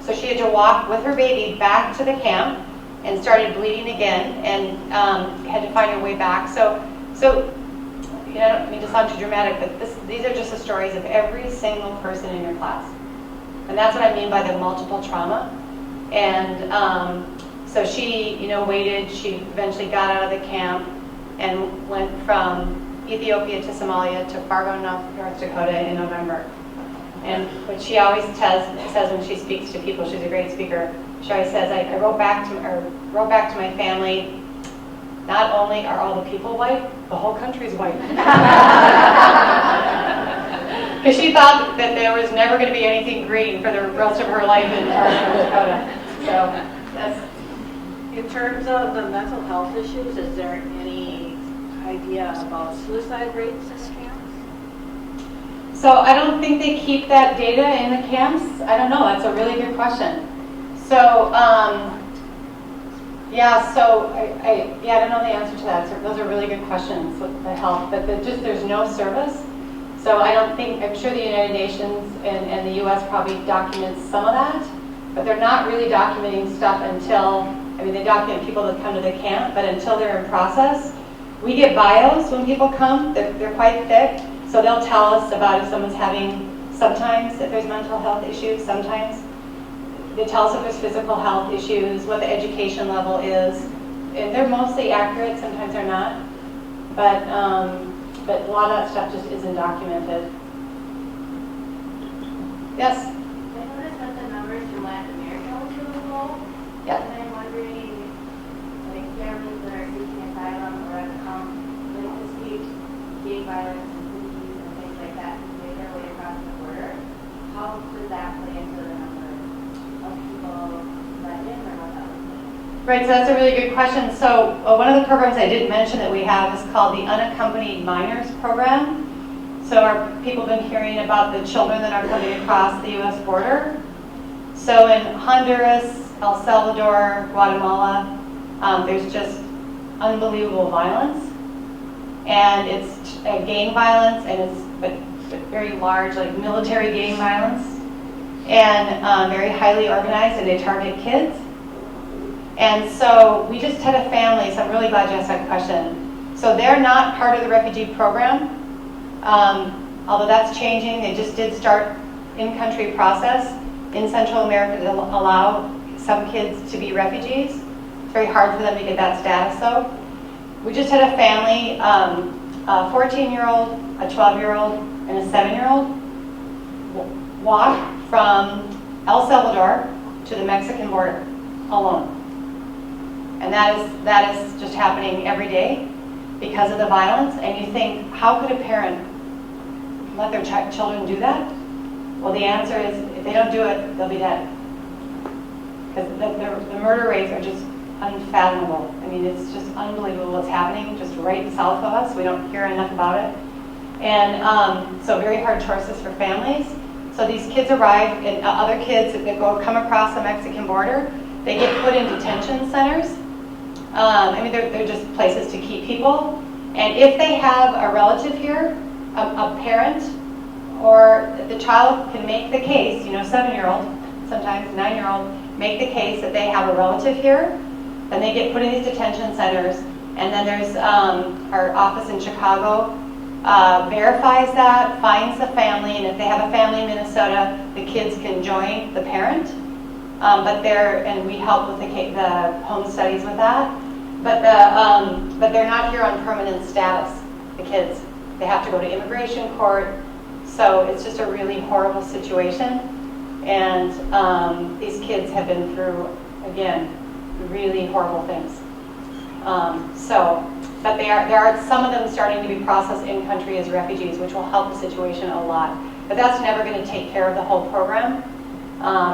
So she had to walk with her baby back to the camp and started bleeding again, and had to find her way back. So I don't mean to sound too dramatic, but these are just the stories of every single person in your class. And that's what I mean by the multiple trauma. And so she, waited. She eventually got out of the camp and went from Ethiopia to Somalia to Fargo, North Dakota in November. And what she always says when she speaks to people, she's a great speaker. She always says, "I wrote back to my family. Not only are all the people white, the whole country's white." Because she thought that there was never going to be anything green for the rest of her life in North Dakota. So that's. In terms of the mental health issues, is there any idea about suicide rates in camps? So I don't think they keep that data in the camps. I don't know. That's a really good question. So I don't know the answer to that. So those are really good questions with the health, but there's no service. So I don't think, I'm sure the United Nations and the US probably documents some of that, but they're not really documenting stuff until, they document people that come to the camp, but until they're in process. We get bios when people come, they're quite thick, so they'll tell us about if someone's having, sometimes if there's mental health issues, sometimes they tell us if there's physical health issues, what the education level is, and they're mostly accurate, sometimes they're not, but a lot of that stuff just isn't documented. Yes? I noticed that the numbers in Latin America was really low. Yeah. And I'm wondering, like families that are seeking asylum or have come like escaped gang violence and cookies and things like that to make their way across the border, how could that play into the number of people let in or what that looks like? Right, so that's a really good question. So one of the programs I didn't mention that we have is called the Unaccompanied Minors Program. So people have been hearing about the children that are coming across the U.S. border. So in Honduras, El Salvador, Guatemala, there's just unbelievable violence. And it's gang violence, and it's very large, like military gang violence, and very highly organized, and they target kids. And so we just had a family, so I'm really glad you asked that question. So they're not part of the refugee program, although that's changing. They just did start in-country process in Central America to allow some kids to be refugees. It's very hard for them to get that status though. We just had a family, a 14-year-old, a 12-year-old, and a 7-year-old walk from El Salvador to the Mexican border alone. And that is just happening every day because of the violence. And you think, how could a parent let their children do that? Well, the answer is, if they don't do it, they'll be dead. Because the murder rates are just unfathomable. It's just unbelievable what's happening just right south of us. We don't hear enough about it. And so very hard choices for families. So these kids arrive, and other kids that come across the Mexican border, they get put in detention centers. They're just places to keep people. And if they have a relative here, a parent, or the child can make the case, 7-year-old, sometimes 9-year-old, make the case that they have a relative here, then they get put in these detention centers. And then there's our office in Chicago verifies that, finds the family, and if they have a family in Minnesota, the kids can join the parent. And we help with the home studies with that. But they're not here on permanent status, the kids. They have to go to immigration court. So it's just a really horrible situation. And these kids have been through, again, really horrible things. But there are some of them starting to be processed in country as refugees, which will help the situation a lot. But that's never going to take care of the whole program.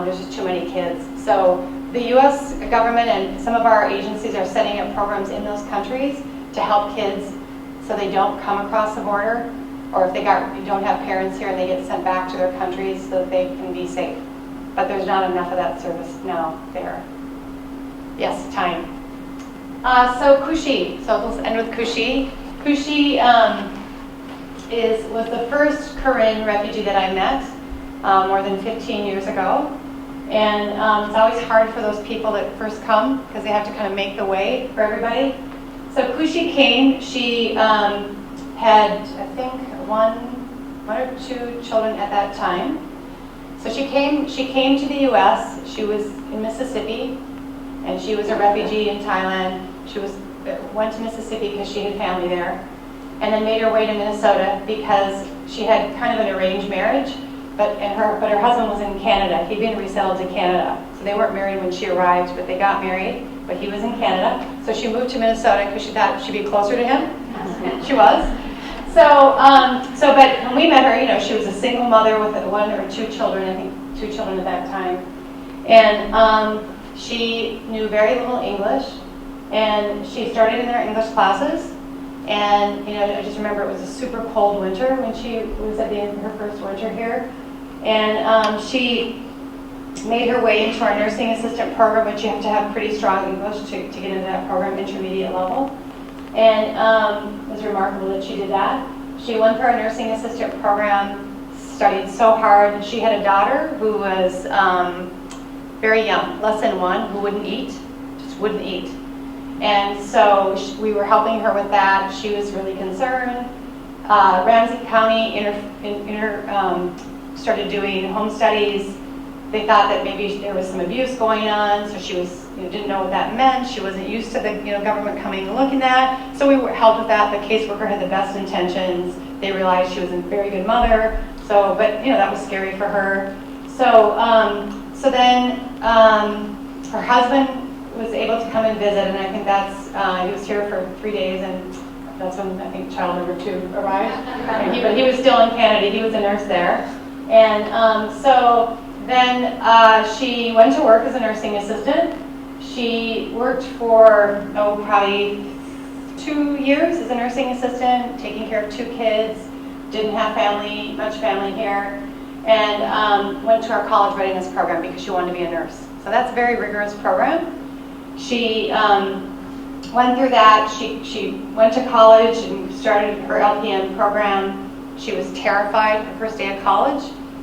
There's just too many kids. So the U.S. government and some of our agencies are setting up programs in those countries to help kids so they don't come across the border, or if they don't have parents here and they get sent back to their countries so that they can be safe. But there's not enough of that service now there. Yes, time. So Kushi. So let's end with Kushi. Kushi was the first Karen refugee that I met more than 15 years ago. And it's always hard for those people that first come because they have to kind of make the way for everybody. So Kushi came. She had, I think, one or two children at that time. So she came to the U.S. She was in Mississippi, and she was a refugee in Thailand. She went to Mississippi because she had family there, and then made her way to Minnesota because she had kind of an arranged marriage. But her husband was in Canada. He'd been resettled to Canada. So they weren't married when she arrived, but they got married. But he was in Canada. So she moved to Minnesota because she thought she'd be closer to him. She was. But when we met her, she was a single mother with one or two children, I think 2 children at that time. And she knew very little English. And she started in their English classes. And I just remember it was a super cold winter when she was at the end of her first winter here. And she made her way into our nursing assistant program, which you have to have pretty strong English to get into that program, intermediate level. And it was remarkable that she did that. She went through our nursing assistant program, studied so hard. She had a daughter who was very young, less than 1, who wouldn't eat, just wouldn't eat. And so we were helping her with that. She was really concerned. Ramsey County started doing home studies. They thought that maybe there was some abuse going on, so she was didn't know what that meant. She wasn't used to the government coming and looking at. So we helped with that. The caseworker had the best intentions. They realized she was a very good mother. So, but that was scary for her. So, so then her husband was able to come and visit, and I think that's he was here for 3 days, and that's when I think child number 2 arrived. But he was still in Canada. He was a nurse there, and so. Then she went to work as a nursing assistant. She worked for, probably 2 years as a nursing assistant, taking care of 2 kids, didn't have much family here, and went to our college readiness program because she wanted to be a nurse. So that's a very rigorous program. She went through that. She went to college and started her LPN program. She was terrified her first day of college.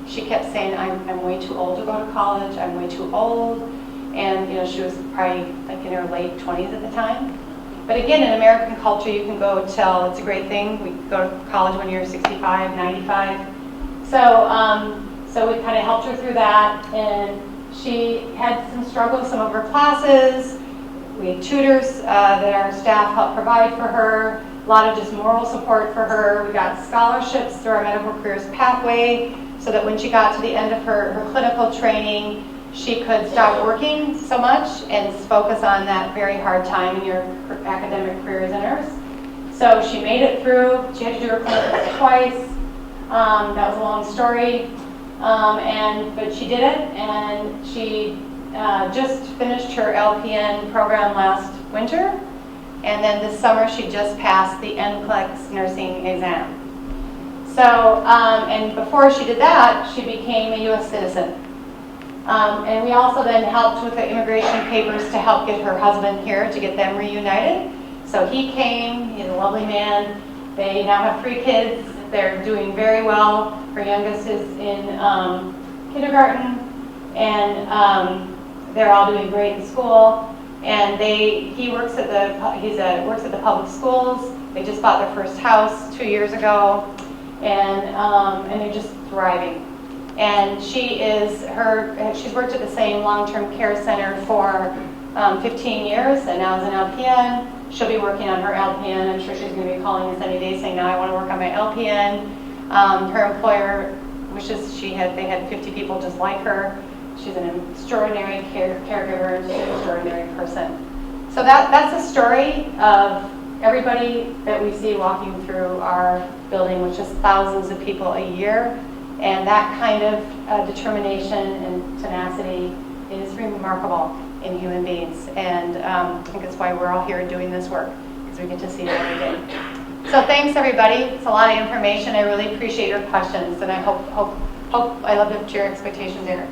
She kept saying, I'm way too old to go to college, I'm way too old. And she was probably like in her late 20s at the time. But again, in American culture, you can go till, it's a great thing. We go to college when you're 65, 95. So we kind of helped her through that. And she had some struggles, some of her classes. We had tutors that our staff helped provide for her. A lot of just moral support for her. We got scholarships through our medical careers pathway, so that when she got to the end of her clinical training, she could stop working so much and focus on that very hard time in your academic career as a nurse. So she made it through. She had to do her clinicals twice. That was a long story, but she did it, and she just finished her LPN program last winter, and then this summer she just passed the NCLEX nursing exam. So, and before she did that, she became a U.S. citizen. And we also then helped with the immigration papers to help get her husband here, to get them reunited. So he came, he's a lovely man. They now have 3 kids. They're doing very well. Her youngest is in kindergarten, and they're all doing great in school. And he works at the public schools. They just bought their first house 2 years ago. And they're just thriving. And she's worked at the same long-term care center for 15 years, and now as an LPN. She'll be working on her LPN. I'm sure she's going to be calling us any day saying, now I want to work on my LPN. Her employer wishes they had 50 people just like her. She's an extraordinary caregiver, and she's an extraordinary person. So that's a story of everybody that we see walking through our building, which is thousands of people a year, and that kind of determination and tenacity is remarkable in human beings, and I think that's why we're all here doing this work, because we get to see it every day. So thanks everybody. It's a lot of information. I really appreciate your questions, and I hope I lived up to your expectations there.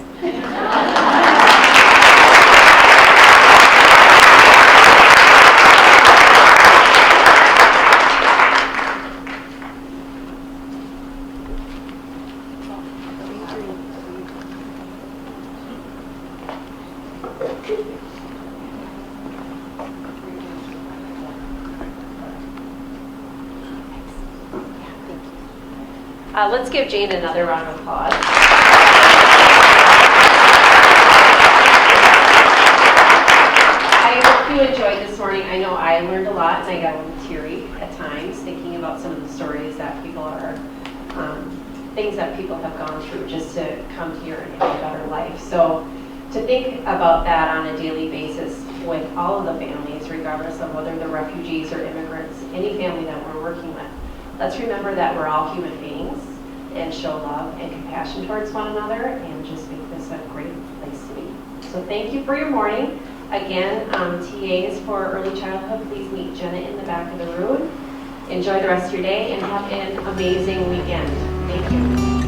Let's give Jane another round of applause. I hope you enjoyed this morning. I know I learned a lot, and I got a little teary at times thinking about some of the stories that people are, things that people have gone through just to come here and have a better life. So to think about that on a daily basis with all of the families, regardless of whether they're refugees or immigrants, any family that we're working with, let's remember that we're all human beings and show love and compassion towards one another and just make this a great place to be. So thank you for your morning. Again, TAs for early childhood, please meet Jenna in the back of the room. Enjoy the rest of your day and have an amazing weekend. Thank you.